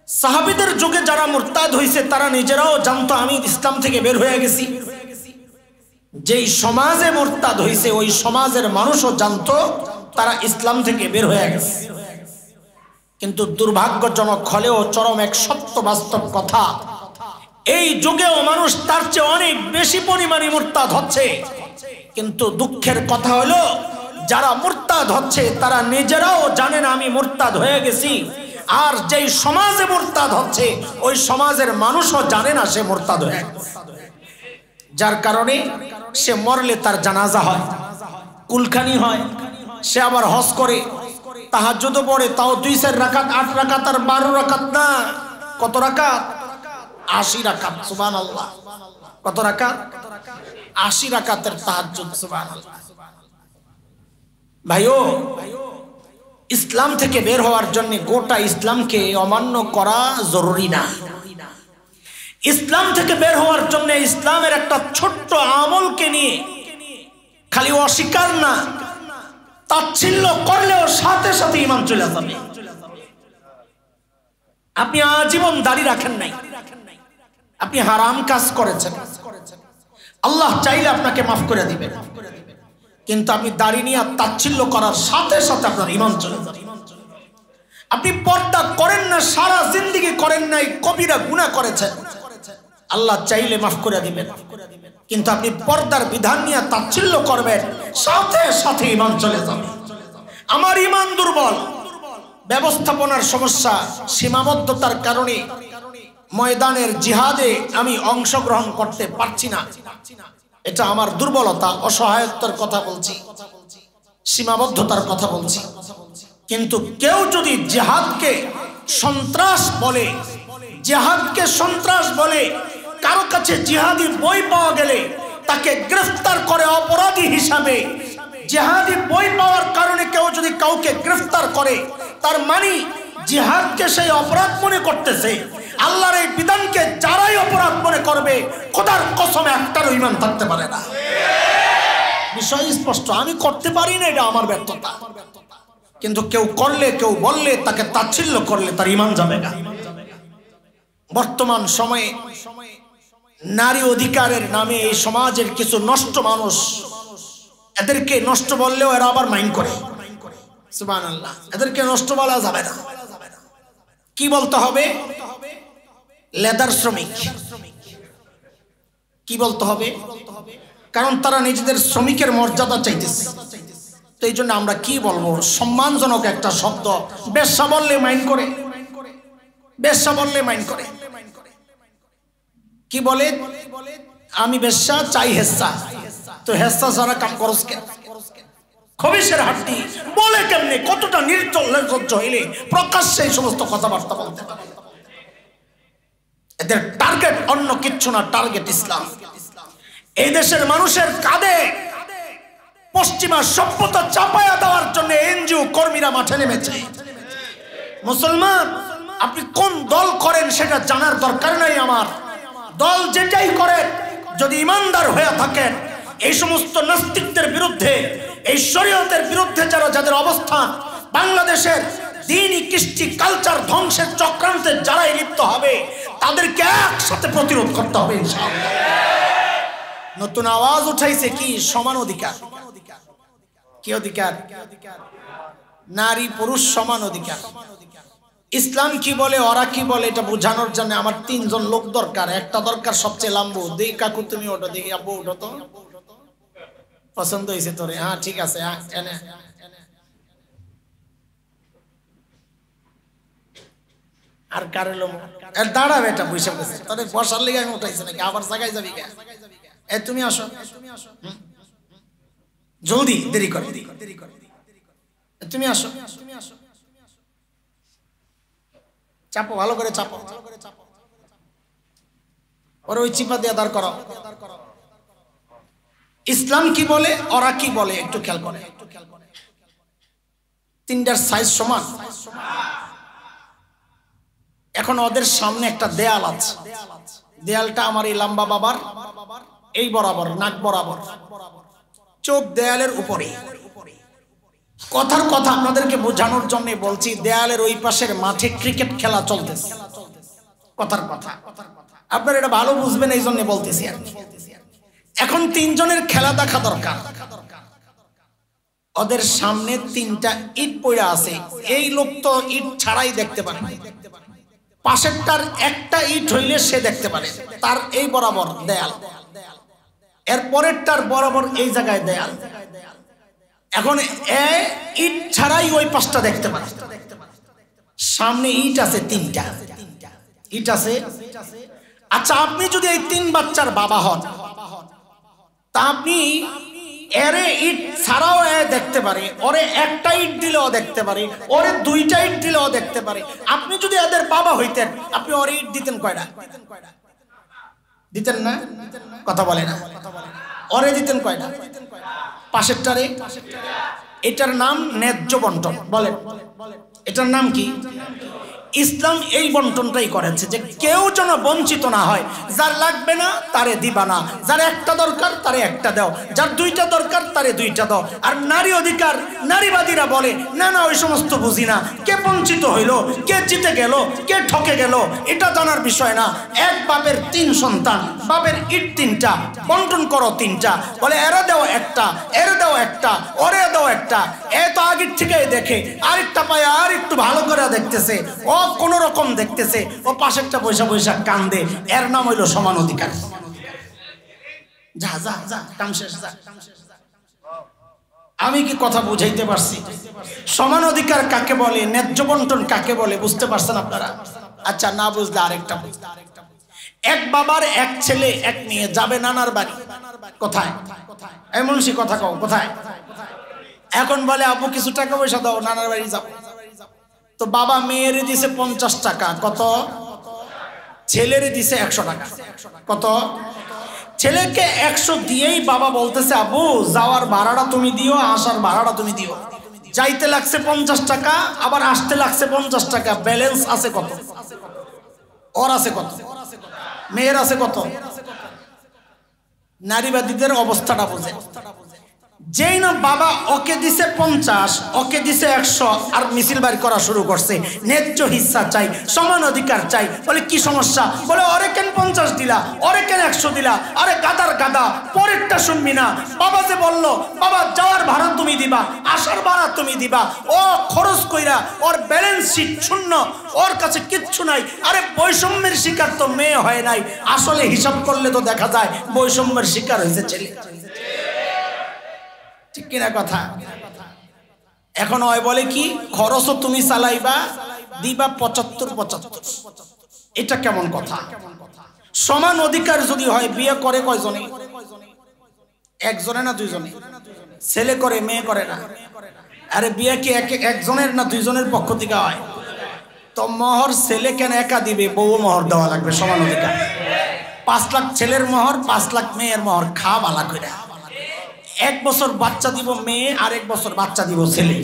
সাহাবীদের যুগে যারা মুরতাদ হইছে তারা নিজেরাও জানতো আমি ইসলাম থেকে বের হয়ে গেছি। যেই সমাজে মুরতাদ হইছে ওই সমাজের মানুষও জানতো তারা ইসলাম থেকে বের হয়ে গেছে। কিন্তু দুর্ভাগ্যজনক হলেও চরম এক সত্য বাস্তব কথা, এই যুগেও মানুষ তার চেয়ে অনেক বেশি পরিমাণে মুরতাদ হচ্ছে। কিন্তু দুঃখের কথা হলো যারা মুরতাদ হচ্ছে তারা নিজেরাও জানেন আমি মুরতাদ হয়ে গেছি, আর যেই সমাজে মুরতাদ হচ্ছে ওই সমাজের মানুষও জানে না সে মুরতাদ হয়ে গেছে। যার কারণে সে মরলে তার জানাজা হয়, কুলখানি হয়, সে আবার হজ করে, তাহাজ্জুদও পড়ে, তাও 2-4 রাকাত, 8 রাকাত আর 12 রাকাত না। কত রাকাত? 80 রাকাত। সুবহানাল্লাহ। কত রাকাত? 80 রাকাতের তাহাজ্জুদ। সুবহানাল্লাহ। ভাইও, ইসলাম থেকে বের হওয়ার জন্য গোটা ইসলামকে অমান্য করা জরুরি না। ইসলাম থেকে বের হওয়ার জন্য ইসলামের একটা ছোট্ট আমলকে নিয়ে খালি অস্বীকার না, তাচ্ছিল্য করলেও সাথে সাথে ঈমান চলে যাবে। আপনি আজীবন দাড়ি রাখেন নাই, আপনি হারাম কাজ করেছেন, আল্লাহ চাইলে আপনাকে মাফ করে দিবেন, কিন্তু আপনি দাড়ি নিয়ে তাচ্ছিল্য করার সাথে সাথে আপনার ঈমান চলে যাবে। আপনি পর্দা করেন না, সারা জিন্দেগি করেন নাই, কবিরা গুনাহ করেছেন, আল্লাহ চাইলে মাফ করে দিবেন, কিন্তু আপনি পর্দার বিধান নিয়ে তাচ্ছিল্য করবেন, সাথে সাথে ঈমান চলে যাবে। আমার ঈমান দুর্বল, ব্যবস্থাপনার সমস্যা, সীমাবদ্ধতার কারণে ময়দানের জিহাদে আমি অংশগ্রহণ করতে পারছি না, এটা আমার দুর্বলতা, অসহায়তার কথা বলছি, সীমাবদ্ধতার কথা বলছি। কিন্তু কেউ যদি জিহাদকে সন্ত্রাস বলে, জিহাদকে সন্ত্রাস বলে, কারো কাছে জিহাদি বই পাওয়া গেলে তাকে গ্রেফতার করে অপরাধী হিসাবে, জিহাদি বই পাওয়ার কারণে কেউ যদি কাউকে গ্রেফতার করে তার মানে জিহাদকে সেই অপরাধ মনে করতেছে। আল্লাহর এই বিধানকে যারাই অপরাধ মনে করবে খোদার কসমে একটারও ঈমান থাকতে পারে না। বিষয় স্পষ্ট, আমি করতে পারি না, এটা আমার ব্যর্থতা, কিন্তু কেউ করলে, কেউ বললে, তাকে তাচ্ছিল্য করলে তার ঈমান যাবে না। বর্তমান সময়ে নারী অধিকারের নামে এই সমাজের কিছু নষ্ট মানুষ, এদেরকে নষ্ট বললেও এরা আবার মাইন্ড করে। সুবহানাল্লাহ। এদেরকে নষ্ট বলা যাবে না, কি বলতে হবে? লেদার শ্রমিক। কি বলতে হবে? কারণ তারা নিজেদের শ্রমিকের মর্যাদা চাইতেছে। তো এই জন্য আমরা কি বলবো? সম্মানজনক একটা শব্দ, বেশ্যা বললে মাইন্ড করে, বেশ্যা বললে মাইন্ড করে। কি বলে? আমি বেশ্যা, চাই হেচ্ছা। তো হেচ্ছা সারা কাম করস কেন? খবিশের হাড্ডি বলে কেমনে? কতটা নির্লজ্জ নির্লজ্জ হইলে প্রকাশ্যে এই সমস্ত কথাবার্তা বলতে পারে? এদের টার্গেট অন্য কিচ্ছু না, টার্গেট ইসলাম। এই দেশের মানুষের কাঁধে পশ্চিমা সভ্যতা চাপায়া দেওয়ার জন্য এনজিও কর্মীরা মাঠে নেমেছে। মুসলমান, আপনি কোন দল করেন সেটা জানার দরকার নাই আমার। দল যেটাই করেন, যদি ইমানদার হয়ে থাকেন, এই সমস্ত নাস্তিকদের বিরুদ্ধে, এই শরীয়তের বিরুদ্ধে যাদের অবস্থান, বাংলাদেশের দ্বীনি কৃষ্টি কালচার ধ্বংসের চক্রান্তে যারাই লিপ্ত হবে তাদেরকে একসাথে প্রতিরোধ করতে হবে ইনশাআল্লাহ। নতুন আওয়াজ উঠাইছে কি? সমান অধিকার। কি অধিকার? নারী পুরুষ সমান অধিকার। ইসলাম কি বলে, ওরা কি বলে, এটা বোঝানোর জন্য আমার 3 জন লোক দরকার। একটা দরকার সবচেয়ে লাম্বু। দেখি কাকু তুমি ওঠো, দেখি আব্বু ওঠো তো, পছন্দ হয়েছে তোরে? হ্যাঁ ঠিক আছে, আর কারে লোমো এর দাঁড়াবে এটা বসে বসে তোদের বসার লিগে আমি উঠাইছি নাকি আবার জায়গায় যাবি কে তুমি আসো জলদি দেরি কর তুমি আসো চাপো ভালো করে চাপো ওর ওই চিপা দিয়ে দাঁড় করো ইসলাম কি বলে ওরা কি বলে একটু খেয়াল করে তিনটার সাইজ সমান এখন ওদের সামনে একটা দেয়াল আছে দেয়ালটা আমার এই লম্বা বাবার এই বরাবর নাক বরাবর চোখ দেয়ালের উপরে কথার কথা আপনাদেরকে বোঝানোর জন্য বলছি দেয়ালের ওই পাশের মাঠে ক্রিকেট খেলা চলতেছে কথার কথা আপনারা এটা ভালো বুঝবেন এই জন্য বলতেছি আর এখন তিনজনের খেলা দেখা দরকার ওদের সামনে তিনটা ইট পড়ে আছে এই লোক তো ইট ছাড়াই দেখতে পারে পাশেরটার একটা ইট হইলে সে দেখতে পারে তার এই বরাবর দেয়াল এর পরেরটার বরাবর এই জায়গায় দেয়াল এখন ইট ছাড়াই ওই পাশটা দেখতে পারে সামনে ইট আছে তিনটা ইট আছে আচ্ছা আপনি যদি এই তিন বাচ্চার বাবা হন তা আপনি এরে ইট ছাড়াও দেখতে পারে ওরে একটা ইট দিলেও দেখতে পারে ওরে দুইটা ইট দিলেও দেখতে পারে আপনি যদি এদের বাবা হইতেন আপনি ওরে ইট দিতেন কয়টা দিতেন না কথা বলে না ওরে দিতেন কয়টা পাশেরটারে এটার নাম ন্যায্য বন্টন বলেন এটার নাম কি ইসলাম এই বন্টনটাই করেছে যে কেউ যেন বঞ্চিত না হয় যার লাগবে না তারে দিবা না যার একটা দরকার তারে একটা দাও যার দুইটা দরকার তারে দুইটা দাও আর নারী অধিকার নারীবাদীরা বলে না না ওই সমস্ত বুঝি না কে বঞ্চিত হইল কে জিতে গেল কে ঠকে গেল এটা জানার বিষয় না এক বাপের তিন সন্তান বাপের ইট তিনটা বন্টন করো তিনটা বলে এরা দাও একটা এরা দাও একটা ওরে দাও একটা এ তো আগের থেকেই দেখে আরেকটা পায় আর একটু ভালো করে দেখতেছে ও কোন রকম দেখতেছে ও পাশেরটা পয়সা পয়সা কান্দে এর নাম হইল সমান অধিকার যা যা যা কাম শেষ যা আমি কি কথা বুঝাইতে পারছি সমান অধিকার কাকে বলে ন্যায্য বন্টন কাকে বলে বুঝতে পারছেন আপনারা আচ্ছা না বুঝলে আরেকটা এক বাবার এক ছেলে এক মেয়ে যাবে নানার বাড়ি কোথায় এমন সে কথা কও কোথায় এখন বলে আপু কিছু টাকা পয়সা দাও নানার বাড়ি যাবো তো বাবা মেয়েরে দিছে 50 টাকা কত ছেলেরে দিছে 100 টাকা কত ছেলেকে 100 দিয়েই বাবা বলতেছে আবু যাওয়ার ভাড়াটা তুমি দিও আসার ভাড়াটা তুমি দিও যাইতে লাগছে 50 টাকা আবার আসতে লাগছে 50 টাকা ব্যালেন্স আছে কত ওর আছে কত মেয়ের আছে কত নারীবাদীদের অবস্থাটা বোঝে যেই না বাবা ওকে দিছে 50 ওকে দিছে 100 আর মিছিল বাড়ি করা শুরু করছে ন্যায্য হিস্সা চাই সমান অধিকার চাই বলে কি সমস্যা বলে ওরে কেন 50 দিলা ওরে কেন 100 দিলা আরে গাদার গাদা পরেরটা শুনবি না বাবা যে বললো বাবা যাওয়ার ভাড়া তুমি দিবা আসার ভাড়া তুমি দিবা ও খরচ কইরা ওর ব্যালেন্স শিট শূন্য ওর কাছে কিচ্ছু নাই আরে বৈষম্যের শিকার তো মেয়ে হয় নাই আসলে হিসাব করলে তো দেখা যায় বৈষম্যের শিকার হয়েছে ছেলে ঠিক কিনা কথা এখন ওই বলে কি খরচও তুমি চালাইবা দিবা 75 এটা কেমন কথা সমান অধিকার যদি হয় বিয়ে করে কয়জনে একজনে না দুইজনে ছেলে করে মেয়ে করে না আরে বিয়ে কি একজনের না দুইজনের পক্ষ থেকে হয় তো মোহর ছেলে কেন একা দিবে বউ মোহর দেওয়া লাগবে সমান অধিকার 5 লাখ ছেলের মোহর 5 লাখ মেয়ের মোহর খাওয়া বালা করে 1 বছর বাচ্চা দিব মেয়ে আর 1 বছর বাচ্চা দিব ছেলে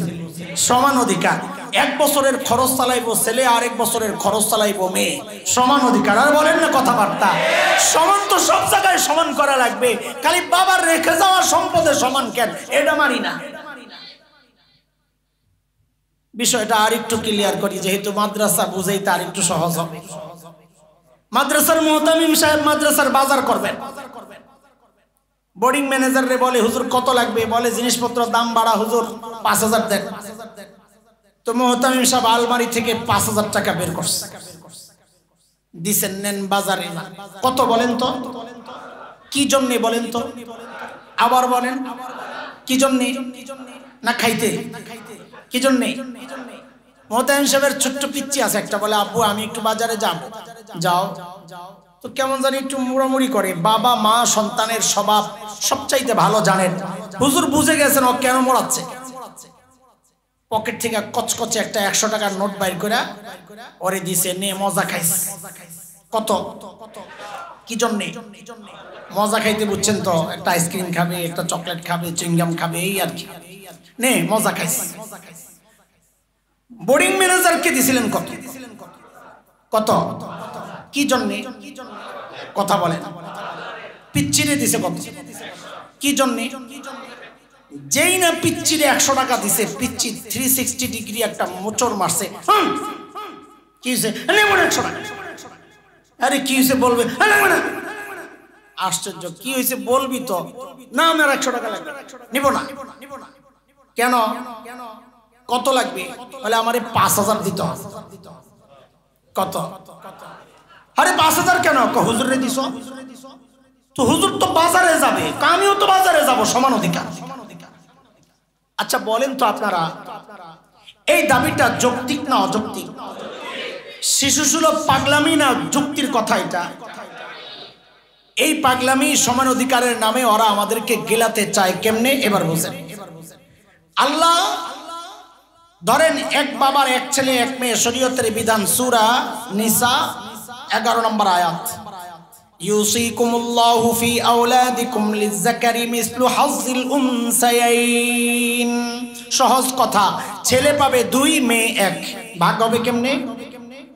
সমান অধিকার 1 বছরের খরচ চালাইবো ছেলে আর 1 বছরের খরচ চালাইবো মেয়ে সমান অধিকার আর বলেন না কথাবার্তা সমান তো সব জায়গায় সমান করা লাগবে খালি বাবার রেখে যাওয়া সম্পদে সমান কেন এটা মানি না বিষয়টা আর একটু ক্লিয়ার করি যেহেতু মাদ্রাসা বুঝাইতে আর একটু সহজ হবে মাদ্রাসার মুহতামিম সাহেব মাদ্রাসার বাজার করবেন বোর্ডিং ম্যানেজার রে বলে হুজুর কত লাগবে বলে জিনিসপত্র দাম বাড়া হুজুর 5000 দেন তো মুহতামিম সাহেব আলমারি থেকে 5000 টাকা বের করছে দিছেন নেন বাজারে কত বলেন তো কি জন্য বলেন তো আবার বলেন কি জন্য না খাইতে কি জন্য মোতায়েন সাহেবের ছোট্ট পিচ্চি আছে একটা, বলে আব্বু আমি একটু বাজারে যাব। যাও। তো কেমন জানি একটু মুড়ামুড়ি করে। বাবা মা সন্তানের স্বভাব সবচাইতে ভালো জানেন। হুজুর বুঝে গেছেন ও কেন মোড়াচ্ছে। পকেট থেকে কচকচে একটা 100 টাকার নোট বাইর করে ওরে দিছে, নে মজা খাইস। কত কি জন্যে মজা খাইতে বুঝছেন তো, একটা আইসক্রিম খাবে, একটা চকলেট খাবে, চুইংগাম খাবে, এই আর কি, নে মজা খাইস। বোর্ডিং ম্যানেজারকে দিছিলেন কত কত কি জন্যে কথা বলেন। পিচ্চিরে দিছে কত কি জন্যে। যেই না পিচ্চিরে 100 টাকা দিছে, পিচ্চি 360 ডিগ্রি একটা মোচড় মারছে। কি হয়েছে? 100 টাকা। আরে কি হয়েছে বলবে। আশ্চর্য, কি হয়েছে বলবি তো। না আমার 100 টাকা লাগবে, নিব না। কেন কত লাগবে? বলে আমারে 5000 দিতে হবে। কত? আরে 5000 কেন? হুজুরে দিছ তো, হুজুর তো বাজারে যাবে, আমিও তো বাজারে যাব, সমান অধিকার। আচ্ছা বলেন তো আপনারা, এই দাবিটা যৌক্তিক না অযৌক্তিক? শিশুসুলভ পাগলামি না যুক্তির কথা এটা? এই পাগলামি সমান অধিকারের নামে ওরা আমাদেরকে গেলাতে চায় কেমনে এবার বুঝেন। আল্লাহ ধরেন এক বাবার এক ছেলে এক মেয়ে, শরীয়তের বিধান, সূরা নিসা 11 নম্বর আয়াত, ইউসিকুমুল্লাহু ফি আওলাদিকুম লিযযাকারি মিসলু হাযযিল উনসায়াইন। সহজ কথা, ছেলে পাবে 2 মেয়ে 1, ভাগ হবে কেমনে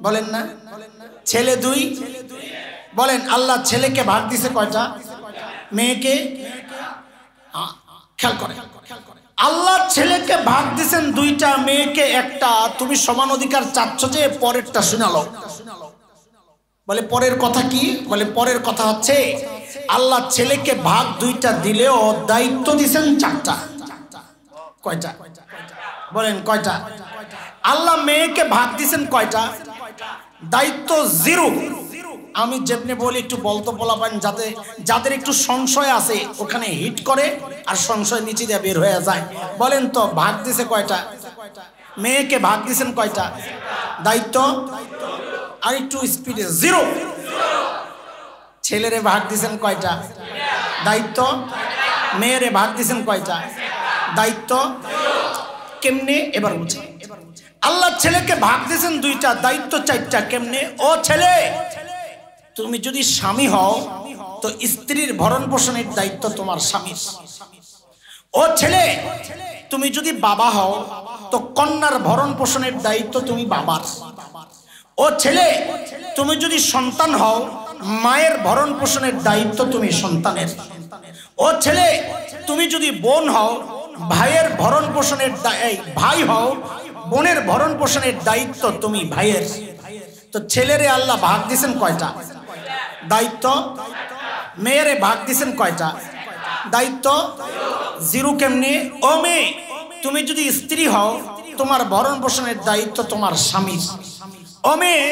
বলেন না? ছেলে 2, বলেন আল্লাহ ছেলেকে ভাগ দিছে কয়টা, মেয়েকে? খেয়াল করে, আল্লাহ ছেলেকে ভাগ দিছেন 2টা, মেয়েকে 1টা। তুমি সমান অধিকার চাচ্ছ যে, পরেরটা শোনালো। বলে পরের কথা কি? বলে পরের কথা হচ্ছে আল্লাহ ছেলেকে ভাগ 2টা দিলেও দায়িত্ব দিছেন 4টা। কয়টা বলেন? কয়টা? আল্লাহ মেয়েকে ভাগ দিছেন কয়টা? দায়িত্ব 0। আমি যেমনি বলি একটু বলতো বলাবেন, যাতে যাদের একটু সংশয় আছে ওখানে হিট করে আর সংশয় নিচে দিয়ে বের হয়ে যায়। বলেন তো ভাগ দিছে কয়টা? মেয়েকে ভাগ দিছেন কয়টা? দায়িত্ব আর একটু স্পিডে 0। ছেলেরে ভাগ দিছেন কয়টা? দায়িত্ব। মেয়েরে ভাগ দিছেন কয়টা? দায়িত্ব। কেমনে এবার বুঝে। আল্লাহ ছেলেকে ভাগ দিয়েছেন 2টা, দায়িত্ব 4টা। কেমনে? ও ছেলে, তুমি যদি স্বামী হও তো স্ত্রীর ভরণ পোষণের দায়িত্ব তোমার স্বামীর। ও ছেলে, তুমি যদি বাবা হও তো কন্যার ভরণ পোষণের দায়িত্ব তুমি বাবার। ও ছেলে, তুমি যদি সন্তান হও মায়ের ভরণ পোষণের দায়িত্ব তুমি সন্তানের। ও ছেলে, তুমি যদি বোন হও ভাইয়ের ভরণ পোষণের ভাই হও বোনের ভরণ পোষণের দায়িত্ব তুমি ভাইয়ের। তো ছেলেরে আল্লাহ ভাগ দিয়েছেন কয়টা? দায়িত্ব। মেয়েরে ভাগ দিয়েছেন কয়টা? দায়িত্ব 0। কেমনে? ও মেয়ে, তুমি যদি স্ত্রী হও তোমার ভরণ পোষণের দায়িত্ব তোমার স্বামীর। ও মেয়ে,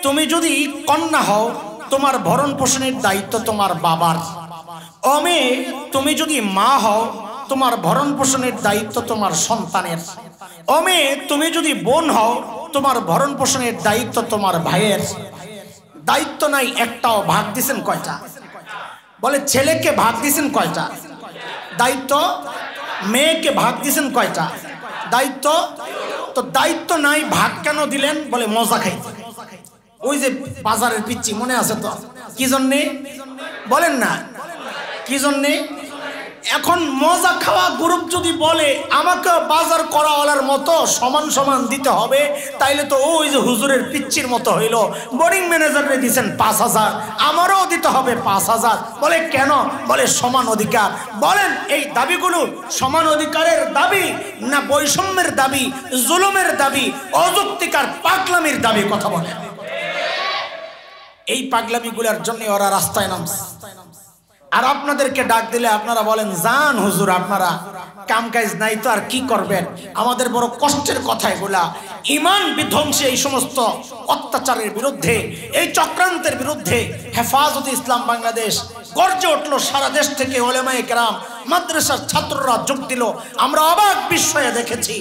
তুমি যদি কন্যা হও তোমার ভরণ পোষণের দায়িত্ব তোমার বাবার। ও মেয়ে, তুমি যদি মা হও তোমার ভরণ পোষণের দায়িত্ব তোমার সন্তানের। ও মেয়ে, তুমি যদি বোন হও তোমার ভরণ পোষণের দায়িত্ব তোমার ভাইয়ের। দায়িত্ব নাই একটাও। ভাগ দিছেন কয়টা? বলে ছেলেকে ভাগ দিছেন কয়টা? দায়িত্ব। মেয়েকে ভাগ দিছেন কয়টা? দায়িত্ব। তো দায়িত্ব নাই, ভাগ কেন দিলেন? বলে মজা খাইতে। ওই যে বাজারের পিচ্চি মনে আছে তো, কি জন্যে বলেন না? কি জন্যে? এখন মজা খাওয়া গ্রুপ যদি বলে আমাকে বাজার করাওয়ালার মতো সমান সমান দিতে হবে, তাইলে তো ওই যে হুজুরের পিচ্চির মতো হইল। বোর্ডিং ম্যানেজারে দিয়েছেন 5000, আমারও দিতে হবে 5000। বলে কেন? বলে সমান অধিকার। বলেন এই দাবিগুলো সমান অধিকারের দাবি না বৈষম্যের দাবি, জুলুমের দাবি, অযৌক্তিক আর পাগলামির দাবি? কথা বলে। এই পাগলামিগুলোর জন্য ওরা রাস্তায় নামছে। আর আপনাদেরকে ডাক দিলে আপনারা বলেন জান হুজুর, আপনারা কাম কাজ নাই তো আর কি করবেন। আমাদের বড় কষ্টের কথা এগুলা। ইমান বিধ্বংসী এই সমস্ত অত্যাচারের বিরুদ্ধে, এই চক্রান্তের বিরুদ্ধে হেফাজতে ইসলাম বাংলাদেশ গর্জে উঠলো। সারা দেশ থেকে উলেমায়ে কেরাম, মাদ্রাসার ছাত্ররা যোগ দিল। আমরা অবাক বিস্ময়ে দেখেছি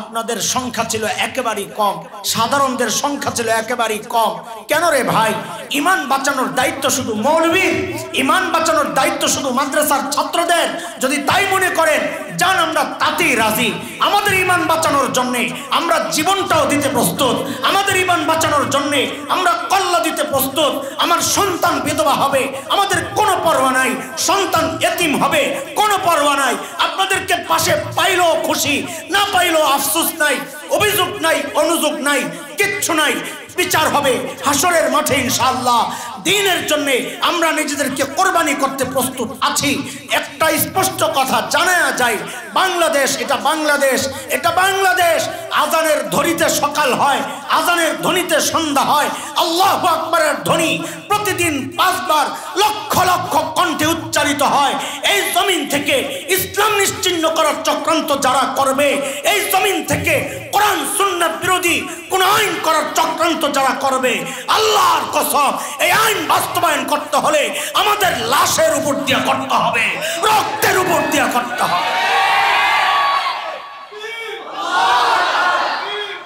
আপনাদের সংখ্যা ছিল একেবারেই কম, সাধারণদের সংখ্যা ছিল একেবারেই কম। কেন রে ভাই? ইমান বাঁচানোর দায়িত্ব শুধু মৌলবীর, ইমান বাঁচানোর দায়িত্ব শুধু মাদ্রাসার ছাত্রদের। যদি তাই মনে করেন যান, আমরা তাতেই রাজি। আমাদের ইমান বাঁচানোর জন্যে আমরা জীবনটাও দিতে প্রস্তুত, আমাদের ইমান বাঁচানোর জন্যে আমরা কল্লা দিতে প্রস্তুত। আমার সন্তান বিধবা হবে, আমাদের কোনো পরোয়া নাই। সন্তান এতিম হবে, কোনো পরোয়া নাই। আপনাদেরকে পাশে পাইলেও খুশি, না পাইলেও আফসোস নাই, অভিযোগ নাই, অনুযোগ নাই, কিচ্ছু নাই। বিচার হবে হাসরের মাঠে ইনশাআল্লাহ। দ্বীনের জন্য আমরা নিজেদেরকে কোরবানি করতে প্রস্তুত আছি। একটা স্পষ্ট কথা জানা যায়, বাংলাদেশ এটা বাংলাদেশ, এটা বাংলাদেশ। আজানের ধ্বনিতে সকাল হয়, আজানের ধ্বনিতে সন্ধ্যা হয়। আল্লাহু আকবারের ধ্বনি প্রতিদিন 5 বার লক্ষ লক্ষ কণ্ঠে উচ্চারিত হয়। এই জমিন থেকে ইসলাম নিশ্চিহ্ন করার চক্রান্ত যারা করবে, এই জমিন থেকে কোরআন সুন্নাহ বিরোধী কোন আইন করার চক্রান্ত যারা করবে, আল্লাহর কসম এই আইন বাস্তবায়ন করতে হলে আমাদের লাশের উপর দিয়ে করতে হবে, রক্তের উপর দিয়ে করতে হবে।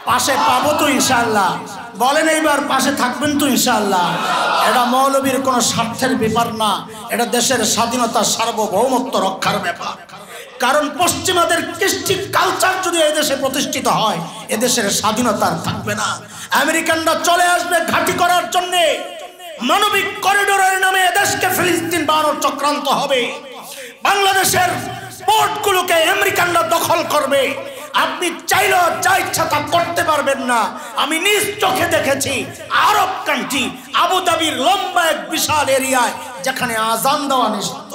পাশে পাবো তো ইনশাআল্লাহ? বলেন এইবার পাশে থাকবেন তো ইনশাআল্লাহ? এটা মৌলবীর কোনো স্বার্থের ব্যাপার না, এটা দেশের স্বাধীনতা সার্বভৌমত্ব রক্ষার ব্যাপার। কারণ পশ্চিমাদের কৃষ্টি কালচার যদি এদেশে প্রতিষ্ঠিত হয়, এদেশের স্বাধীনতা থাকবে না। আমেরিকানরা চলে আসবে ঘাঁটি করার জন্য, মানবিক করিডোরের নামে এদেশকে ফিলিস্তিন বানানোর চক্রান্ত হবে। বাংলাদেশের পোর্টগুলোকে আমেরিকানরা দখল করবে। আপনি চাইলেও যা ইচ্ছা তা করতে পারবেন না। আমি নিজ চোখে দেখেছি আরব কান্ট্রি আবুধাবির লম্বা এক বিশাল এরিয়ায় যেখানে আজান দেওয়া নিষিদ্ধ,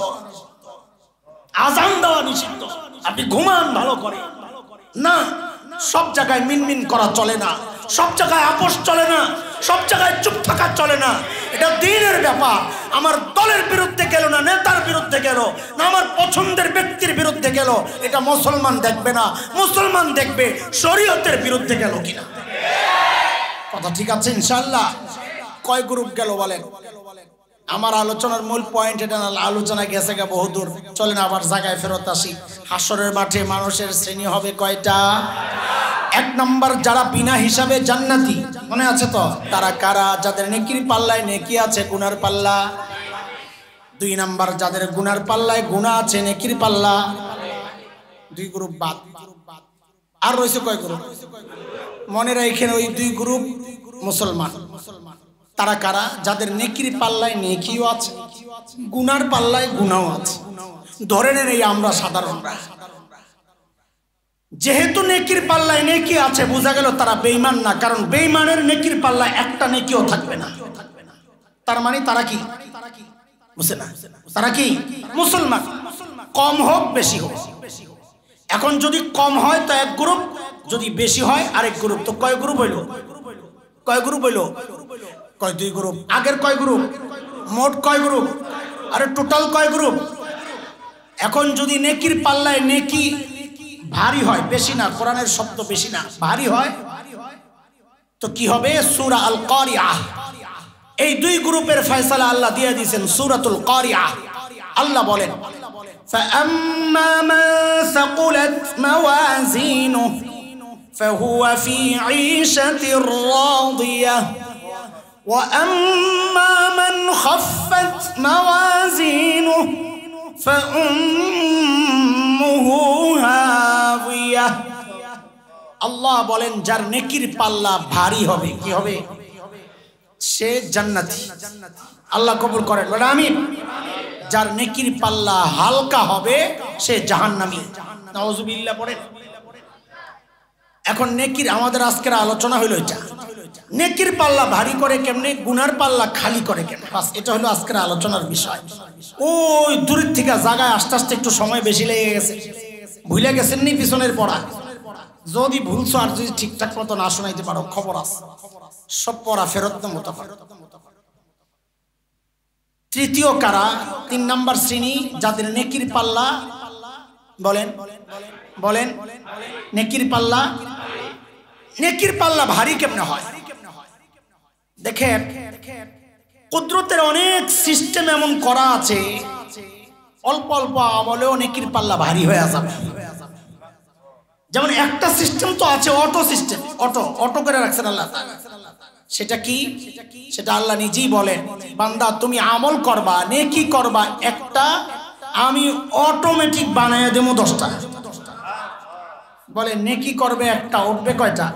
আজান দেওয়া নিষিদ্ধ। আপনি ঘুমান ভালো করে না, সব জায়গায় মিনমিন করা চলে না, সব জায়গায় আপোষ চলে না, সব জায়গায় চুপ থাকা চলে না। এটা দ্বীনের ব্যাপার। আমার দলের বিরুদ্ধে গেল না, নেতার বিরুদ্ধে গেল না, আমার পছন্দের ব্যক্তির বিরুদ্ধে গেল, এটা মুসলমান দেখবে না। মুসলমান দেখবে শরীয়তের বিরুদ্ধে গেল কিনা। কথা ঠিক আছে ইনশাআল্লাহ? কয় গ্রুপ গেল বলেন? আমার আলোচনার মূল পয়েন্ট এটা না, আলোচনা গেছে গে বহুদূর। চলেন আবার জায়গায় ফেরত আসি। হাসরের মাঠে মানুষের শ্রেণী হবে কয়টা? 1 নম্বর যারা বিনা হিসাবে জান্নাতি, মনে আছে তো? তারা কারা? যাদের নেকির পাল্লায় নেকি আছে, গুনার পাল্লা। 2 নম্বর যাদের গুনার পাল্লায় গুনাহ আছে, নেকির পাল্লা। 2 গ্রুপ বাদ। আর রয়েছে কয় গ্রুপ? মনে রাখেন ওই 2 গ্রুপ মুসলমান। তারা কারা? যাদের নেকির পাল্লায় নেকিও আছে, গুনার পাল্লায় গুনাও আছে। ধরে নেন এই আমরা সাধারণরা, যেহেতু নেকির পাল্লায় নেকি আছে, বোঝা গেল তারা বেঈমান না। কারণ বেঈমানের নেকির পাল্লায় একটা নেকিও থাকবে না। তার মানে তারা কি? বুঝে না? তারা কি? মুসলমান। কম হোক বেশি হোক। এখন যদি কম হয় তো 1 গ্রুপ, যদি বেশি হয় আরেক গ্রুপ। তো কয় গ্রুপ হইল? কয় গ্রুপ হইল? কয় 2 গ্রুপ। আগের কয় গ্রুপ? মোট কয় গ্রুপ? আরে টোটাল কয় গ্রুপ? এখন যদি নেকির পাল্লায় নেকি ভারী হয়, বেশি না, কোরআনের শব্দ বেশি না, ভারী হয়, তো কি হবে? সূরা আল কারিয়াহ। এই 2 গ্রুপের ফয়সালা আল্লাহ দিয়ে দিয়েছেন সূরাতুল কারিয়াহ। আল্লাহ বলেন, فأما من ثقلت موازينه فهو في عيشة راضية وأما من خفت موازينه فأمه هاوية। আল্লাহ বলেন যার নেকির পাল্লা ভারী হবে, কি হবে? সে জান্নাতি। আল্লাহ কবুল করেন, বলে আমিন। যার নেকির পাল্লা হালকা হবে সে জাহান্নামী। নাউজুবিল্লাহ পড়েন। এখন নেকির আমাদের আজকের আলোচনা হলো এটা, নেকির পাল্লা ভারী করে কেমনে, গুনার পাল্লা খালি করে কেমনে। বাস এটা হলো আজকের আলোচনার বিষয়। ওই দূরের থেকে জায়গায় আস্তে আস্তে একটু সময় বেশি লেগে গেছে, ভুলে গেছেন নি পিছনের পড়া? যদি ভুলছো আর যদি ঠিকঠাক মতো না শোনাইতে পারো, খবর আছে, সব পড়া ফেরত মতো। তৃতীয় কারা? 3 নম্বর শ্রেণী যাদের নেকির পাল্লা, বলেন বলেন, নেকির পাল্লা, নেকির পাল্লা ভারী কেমনে হয়? দেখেন কুদরতের অনেক সিস্টেম এমন করা আছে, অল্প অল্প আমলেও নেকির পাল্লা ভারী হয়ে যাবে। যেমন একটা সিস্টেম তো আছে, অটো সিস্টেম, অটো অটো করে রাখছেন আল্লাহ। সেটা কি? সেটা আল্লাহ নিজেই বলেন, বান্দা তুমি আমল করবা, নেকি করবা, একটা আমি অটোমেটিক বানায় দেবো 10টা। বলে নেকি করবে একটা, উঠবে কয়টা?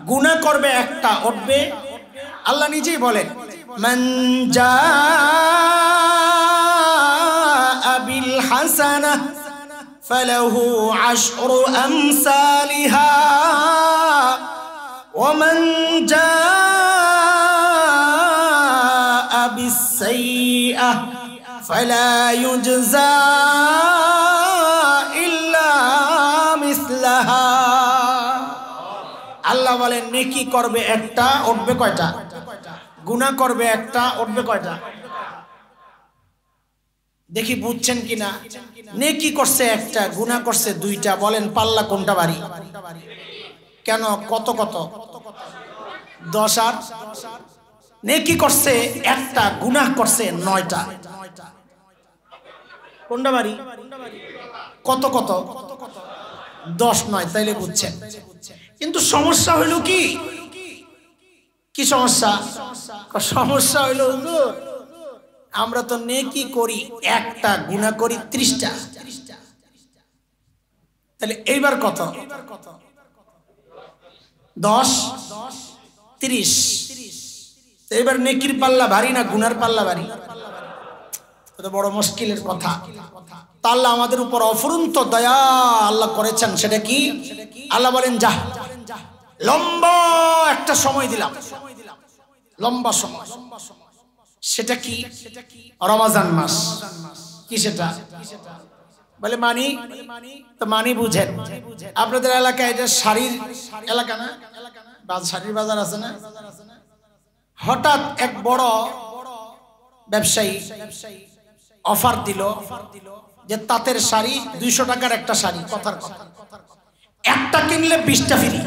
গুনাহ করবে একটা, উঠবে। আল্লাহ নিজেই বলেন, মান জাআ বিল হাসানাহ ফালাহু আশরু আমসালিহা ওয়া মান জাআ বিস সাইয়্যাহ ফালা ইউজজা ইল্লা মিসলাহা। আল্লাহ বলেন নেকি করবে একটা, উঠবে কয়টা? গুনাহ করবে একটা, উঠবে কয়টা? দেখি বুঝছেন কিনা। নেকি করছে একটা, গুনাহ করছে 2টা, বলেন পাল্লা কোনটা ভারী? কেন? কত কত? 10 আর নেকি করছে একটা, গুনাহ করছে 9টা, কোনটা ভারী? কত কত? 10 9, তাইলে বুঝছেন। কিন্তু সমস্যা হইল কি? কি সমস্যা? সমস্যা হইল আমরা তো নেকি করি একটা, গুনাহ করি 30টা। তাহলে এইবার কত? 10 30। এইবার নেকির পাল্লা ভারী না গুনার পাল্লা ভারী? এটা বড় মুশকিলের কথা। তা আল্লাহ আমাদের উপর অফুরন্ত দয়া আল্লাহ করেছেন। সেটা কি? আল্লাহ বলেন যা, লম্বা একটা সময় দিলাম, লম্বা সময়। সেটা কি? রমজান মাস। কি সেটা? বলে মানি, তো মানি বুঝেন। আপনাদের এলাকায় এটা শাড়ির এলাকা না? শাড়ির বাজার আছে না? হঠাৎ এক বড় ব্যবসায়ী অফার দিল যে তাঁতের শাড়ি 200 টাকার একটা শাড়ি, কথার কথা, একটা কিনলে 20টা ফ্রি।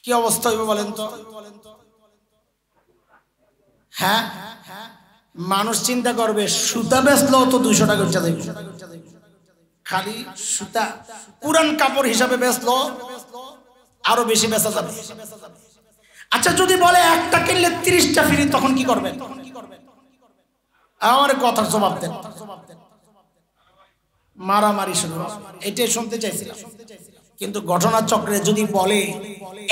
কি অবস্থা হইবে বলেন তো? হ্যাঁ, মানুষ চিন্তা করবে সুতা বেচলো তো 200 টাকা উঠে যাবে, খালি সুতা। পুরান কাপড় হিসাবে বেচলো আরো বেশি বেচা যাবে। আচ্ছা যদি বলে একটা কিনলে 30টা ফ্রি, তখন কি করবেন? আমার কথার জবাব দেন। মারামারি শুরু, এটাই শুনতে চাইছিলাম। কিন্তু ঘটনা চক্রে যদি বলে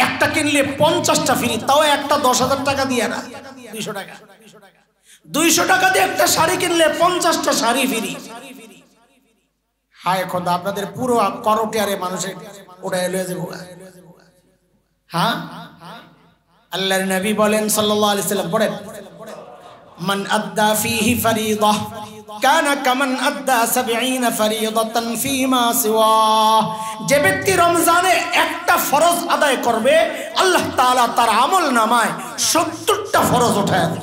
একটা কিনলে 50টা ফ্রি, তাও একটা 10,000 টাকা দিয়ে না, 200 টাকা। 200 টাকা দিয়ে একটা শাড়ি কিনলে 50টা শাড়ি ফ্রি। হায় খোদা, আপনাদের পুরো করটিয়ারে মানুষের ওটা এলো যে। হ্যাঁ, আল্লাহর নবী বলেন সাল্লাল্লাহু আলাইহি সাল্লাম, পড়েন, মান আদ্দা ফীহি ফরিয়দা কানা কামান আদ্দা 70 ফরিয়দাতান ফীমা সিওয়া। যে ব্যক্তি রমজানে একটা ফরজ আদায় করবে, আল্লাহ তাআলা তার আমলনামায় 70টা ফরজ উঠায় দেন।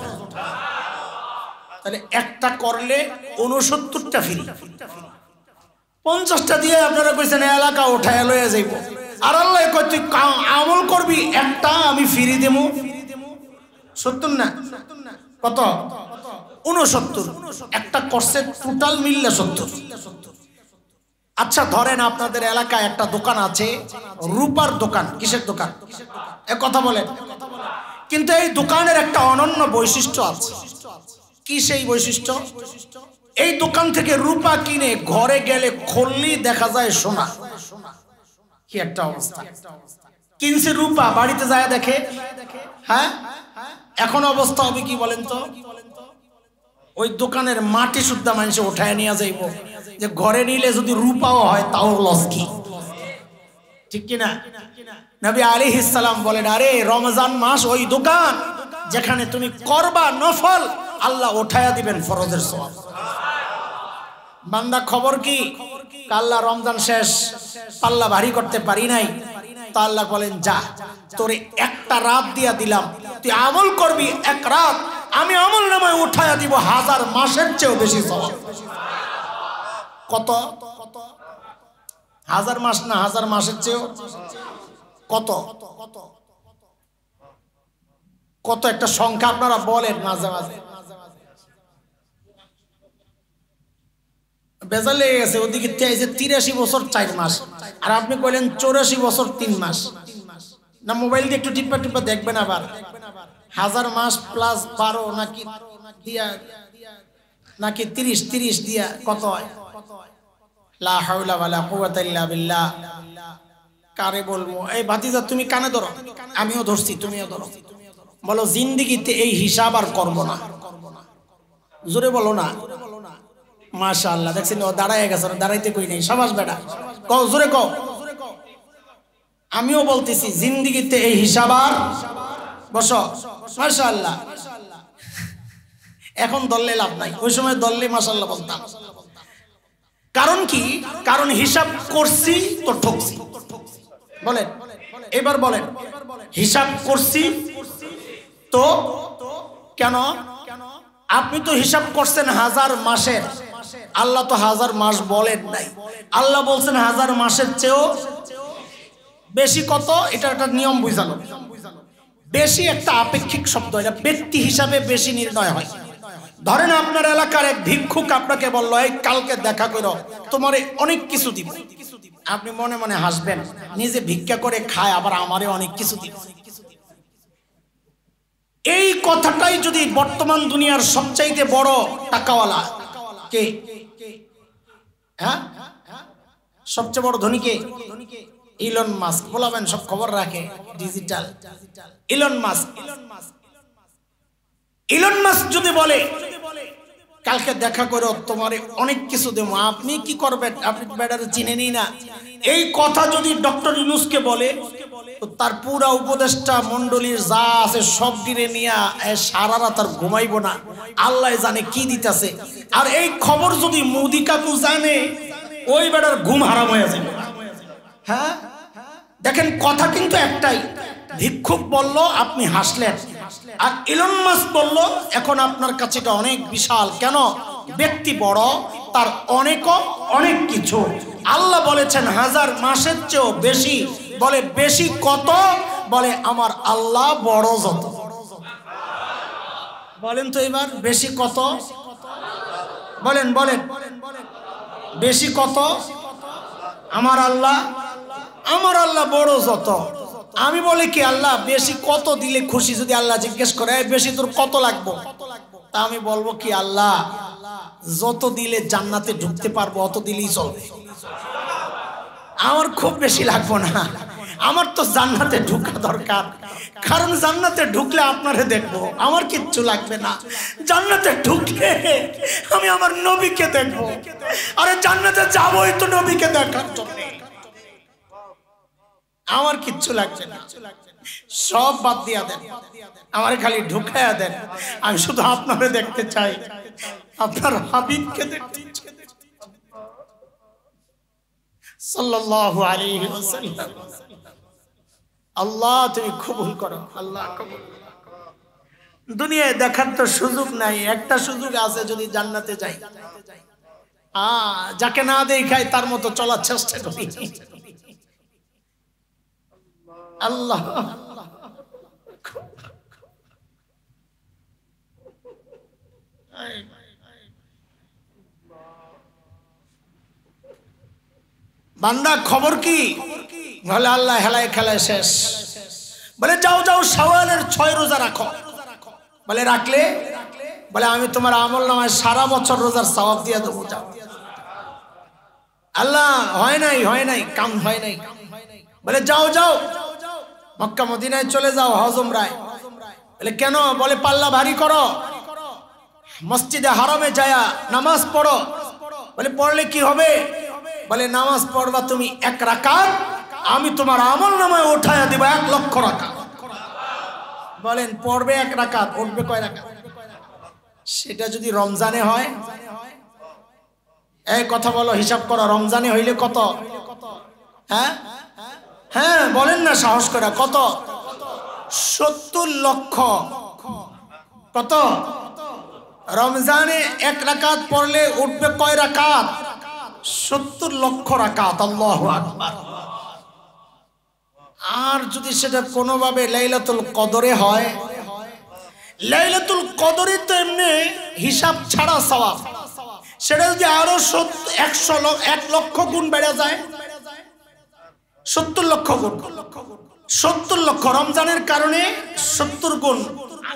তাহলে একটা করলে 69টা ফ্রি। 50টা দিয়ে আপনারা কইছেন এলাকা উঠায় লয়ে যাইব, আর আল্লাহ কয় তুই আমল করবি একটা, আমি ফ্রি দেবো 70 না কত? 69। একটা করছে টোটাল মিললে 70। আচ্ছা ধরেন আপনাদের এলাকায় একটা দোকান আছে, রূপার দোকান। কিসের দোকান? এ কথা বলেন। কিন্তু এই দোকানের একটা অনন্য বৈশিষ্ট্য আছে। কি সেই বৈশিষ্ট্য? এই দোকান থেকে রূপা কিনে ঘরে গেলে খুললেই দেখা যায় সোনা। কি একটা অবস্থা! কিনছে রূপা, বাড়িতে যায় দেখে, হ্যাঁ, এখন অবস্থা হবে কি বলেন তো? ওই দোকানের মাটি শুদ্ধা মানুষে উঠায় নিয়ে যাইব, যে ঘরে নিলে যদি রূপাও হয় তাও লস। কি ঠিক কিনা? নবী আলাইহিস সালাম বলেন, আরে রমজান মাস ওই দোকান যেখানে তুমি করবা নফল, আল্লাহ উঠায়া দিবেন ফরজের সওয়াব। বান্দা খবর কি? আল্লাহ রমজান শেষ, পাল্লা ভারী করতে পারি নাই, তা আল্লাহ বলেন যা, তোরে একটা রাত দিয়া দিলাম, তুই আমল করবি এক রাত, আমি আমল নামায় উঠায়া দিব 1000 মাসের চেয়েও বেশি সওয়াব। কত? 1000 মাস না, 1000 মাসের চেয়েও কত? কত একটা সংখ্যা আপনারা বলেন মাঝে মাঝে। বেজাল লেগে গেছে। ওদিকে 83 বছর 4 মাস, আর আপনি কইলেন 84 বছর 3 মাস। না মোবাইল দিয়ে একটু টিপা টিপা দেখবেন আবার 1000 মাস প্লাস 12 নাকি দিয়া নাকি 30 দিয়া কত হয়? লা হাওলা ওয়ালা কুওয়াতা ইল্লা বিল্লাহ। কারে বলবো? এই ভাতিজা তুমি কানে ধরো, আমিও ধরছি, তুমিও ধরো। বলো জিন্দেগিতে এই হিসাব আর করব না। জোরে বলো না। মাশাআল্লাহ, দেখছেন ও দাঁড়ায় গেছে, দাঁড়াইতে কই নাই। সাবাস বেটা, কও জোরে কও। আমিও বলতেছি জিন্দেগিতে এই হিসাব আর বসো। মাশাআল্লাহ। এখন দললে লাভ নাই, ওই সময় দললে মাশাআল্লাহ বলতাম। কারণ কি? কারণ হিসাব করছি তো ঠকছি। বলেন এবার বলেন, হিসাব করছি তো কেন? আপনি তো হিসাব করছেন 1000 মাসের, আল্লাহ তো 1000 মাস বলেন নাই। আল্লাহ বলছেন 1000 মাসের চেয়েও বেশি। কত? এটা একটা নিয়ম বুঝানো। বেশি একটা আপেক্ষিক শব্দ, এটা ব্যক্তি হিসাবে বেশি নির্ণয় হয়। ধরেন আপনার এলাকার এক ভিক্ষুক আপনাকে বলল, এই কালকে দেখা করো, তোমারে অনেক কিছু দিব। আপনি মনে মনে হাসবেন, নিজে ভিক্ষা করে খায়, আবার আমারে অনেক কিছু দিব। এই কথাটাই যদি বর্তমান দুনিয়ার সবচাইতে বড় টাকাওয়ালা কে? হ্যাঁ, সবচেয়ে বড় ধনী কে? Elon Musk. বলাবেন সব খবর রাখে, digital Elon Musk. Elon Musk যদি বলে কালকে দেখা করো, তোমারে অনেক কিছু দেবো, আপনি কি করবেন? আপনি ব্যাটারে চিনেনই না। এই কথা যদি ডক্টর ইউনূসকে বলে, তো তার পুরা উপদেষ্টা মন্ডলীর যা আছে সব দিনে নিয়ে সারা রাত আর ঘুমাইব না, আল্লাহ জানে কি দিতেছে। আর এই খবর যদি মোদি কাকু জানে, ওই বেটার ঘুম হারাম হয়ে যাবে। হ্যাঁ, দেখেন কথা কিন্তু একটাই। ভিক্ষুক বলল, আপনি হাসলেন। আর ইলন মাস্ক বলল, এখন আপনার কাছে এটা অনেক বিশাল। কেন? ব্যক্তি বড়, তার অনেক কিছু। আল্লাহ বলেছেন 1000 মাসের চেয়েও বেশি। বলে বেশি কত? বলে আমার আল্লাহ বড় যত। বলেন তো এবার বেশি কত? বলেন বলেন, বেশি কত? আমার আল্লাহ বড় যত। আমি বলি কি, আল্লাহ বেশি কত দিলে খুশি? যদি আল্লাহ জিজ্ঞেস করে বেশি তোর কত লাগবে, তা আমি বলবো কি, আল্লাহ যত দিলে জান্নাতে ঢুকতে পারবো অত দিলেই চলবে, আমার খুব বেশি লাগবো না। আমার তো জান্নাতে ঢুকা দরকার, কারণ জান্নাতে ঢুকলে আপনারে দেখবো, আমার কিচ্ছু লাগবে না। জান্নাতে ঢুকলে আমি আমার নবীকে দেখবো। আরে জান্নাতে যাবোই তো নবীকে দেখার জন্য, আমার কিচ্ছু লাগছে না। সব বাদ দিয়া দেন, আমার খালি ঢুকাইয়া দেন। আমি শুধু আপনারে দেখতে চাই, আপনার হাবিবকে দেখতে চাই সাল্লাল্লাহু আলাইহি ওয়াসাল্লাম। আল্লাহ তুমি কবুল করো, আল্লাহ কবুল। দুনিয়ায় দেখার তো সুযোগ নাই, একটা সুযোগ আছে, যদি জান্নাতে যাই। যাকে না দেখাই তার মতো চলার চেষ্টা করি। আল্লাহ বান্দা খবর কি? বলে আল্লাহ হেলায় খেলায় শেষ। বলে যাও যাও শাওয়ালের 6 রোজা রাখো। বলে রাখলে? বলে আমি তোমার আমল নামায় সারা বছর রোজার সওয়াব দিয়ে দেবো। যাও। আল্লাহ হয় নাই কাম হয় নাই। বলে যাও যাও মক্কা মদিনায় চলে যাও হজ উমরায়। বলে কেন? বলে পাল্লা ভারী করো, মসজিদে হারামে যায়া নামাজ পড়ো। বলে পড়লে কি হবে? বলে নামাজ পড়বা তুমি 1 রাকাত, আমি তোমার আমল নামায় উঠায়া দিব 1 লক্ষ রাকাত। বলেন পড়বে 1 রাকাত, উঠবে কয় রাকাত? সেটা যদি রমজানে হয়, এই কথা বলো, হিসাব করো, রমজানে হইলে কত? হ্যাঁ হ্যাঁ বলেন না সাহস করে, কত? 70 লক্ষ। কত? রমজানে 1 রাকাত পড়লে উঠবে কয় রাকাত? 70 লক্ষ রাকাত। আল্লাহু আকবার। আর যদি সেটা কোনোভাবে লাইলাতুল কদরে হয়, লাইলাতুল কদরে তো এমনি হিসাব ছাড়া সওয়াব, সেটা যদি আরো 1 লক্ষ গুণ বেড়ে যায়, 70 লক্ষ গুণ, 70 লক্ষ। রমজানের কারণে 70 গুণ,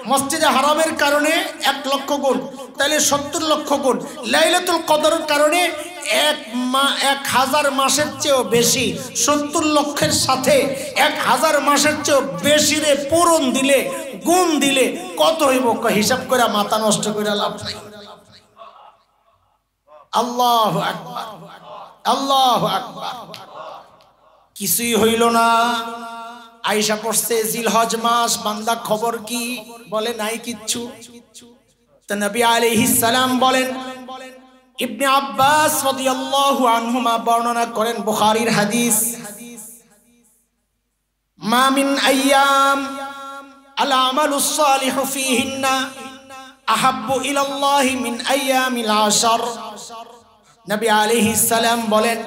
মসজিদে হারামের কারণে 1 লক্ষ গুণ, তাহলে 70 লক্ষ গুণ। লাইলাতুল কদরের কারণে 1000 মাসের চেয়েও বেশি, 70 লক্ষের সাথে 1000 মাসের চেয়েও বেশি রে পূরণ দিলে, গুণ দিলে কত হইব হিসাব করে মাথা নষ্ট করে লাভ নাই। আল্লাহু আকবার, আল্লাহু আকবার। কিছুই হইল না, আয়েশা পড়ছে জিলহজ মাস, বান্দা খবর কি? বলে নাই কিচ্ছু। তো নবী আলাইহিস সালাম বলেন, ইবনে আব্বাস রাদিয়াল্লাহু আনহুমা বর্ণনা করেন, বুখারীর হাদিস, মা মিন আইয়াম আল আমালুস সালিহু ফীহিন্না আহাব্বু ইলাল্লাহি মিন আইয়ামিল আশর। নবী আলাইহিস সালাম বলেন,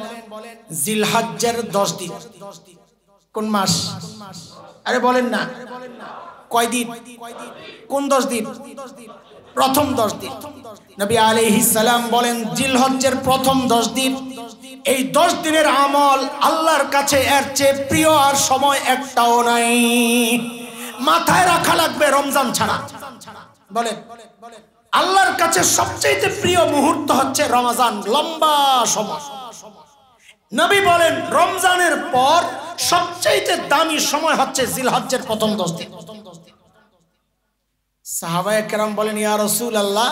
জিলহজ্জের 10 দিন। কোন মাস? আরে বলেন না, কয় দিন? কোন 10 দিন? প্রথম 10 দিন। নবী আলাইহিস সালাম বলেন, জিলহজ্জের প্রথম 10 দিন, এই 10 দিনের আমল আল্লাহর কাছে এর চেয়ে প্রিয় আর সময় একটাও নাই। মাথায় রাখা লাগবে রমজান ছাড়া। বলেন, আল্লাহর কাছে সবচেয়ে প্রিয় মুহূর্ত হচ্ছে রমজান, লম্বা সময়। নবী বলেন, রমজানের পর সবচেয়ে দামি সময় হচ্ছে জিলহজ্জের প্রথম 10 দিন। সাহাবায়ে কেরাম বলেন, ইয়া রাসূলুল্লাহ,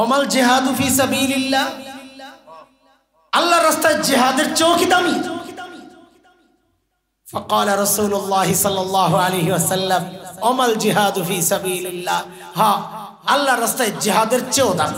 ওমাল জিহাদু ফি সাবিলিল্লাহ, আল্লাহর রাস্তায় জিহাদের চেয়েও কি দামি? فقال رسول الله صلى الله عليه وسلم, ওমাল জিহাদু ফি সাবিলিল্লাহ, হ্যাঁ, আল্লাহর রাস্তায় জিহাদের চেয়েও দামি।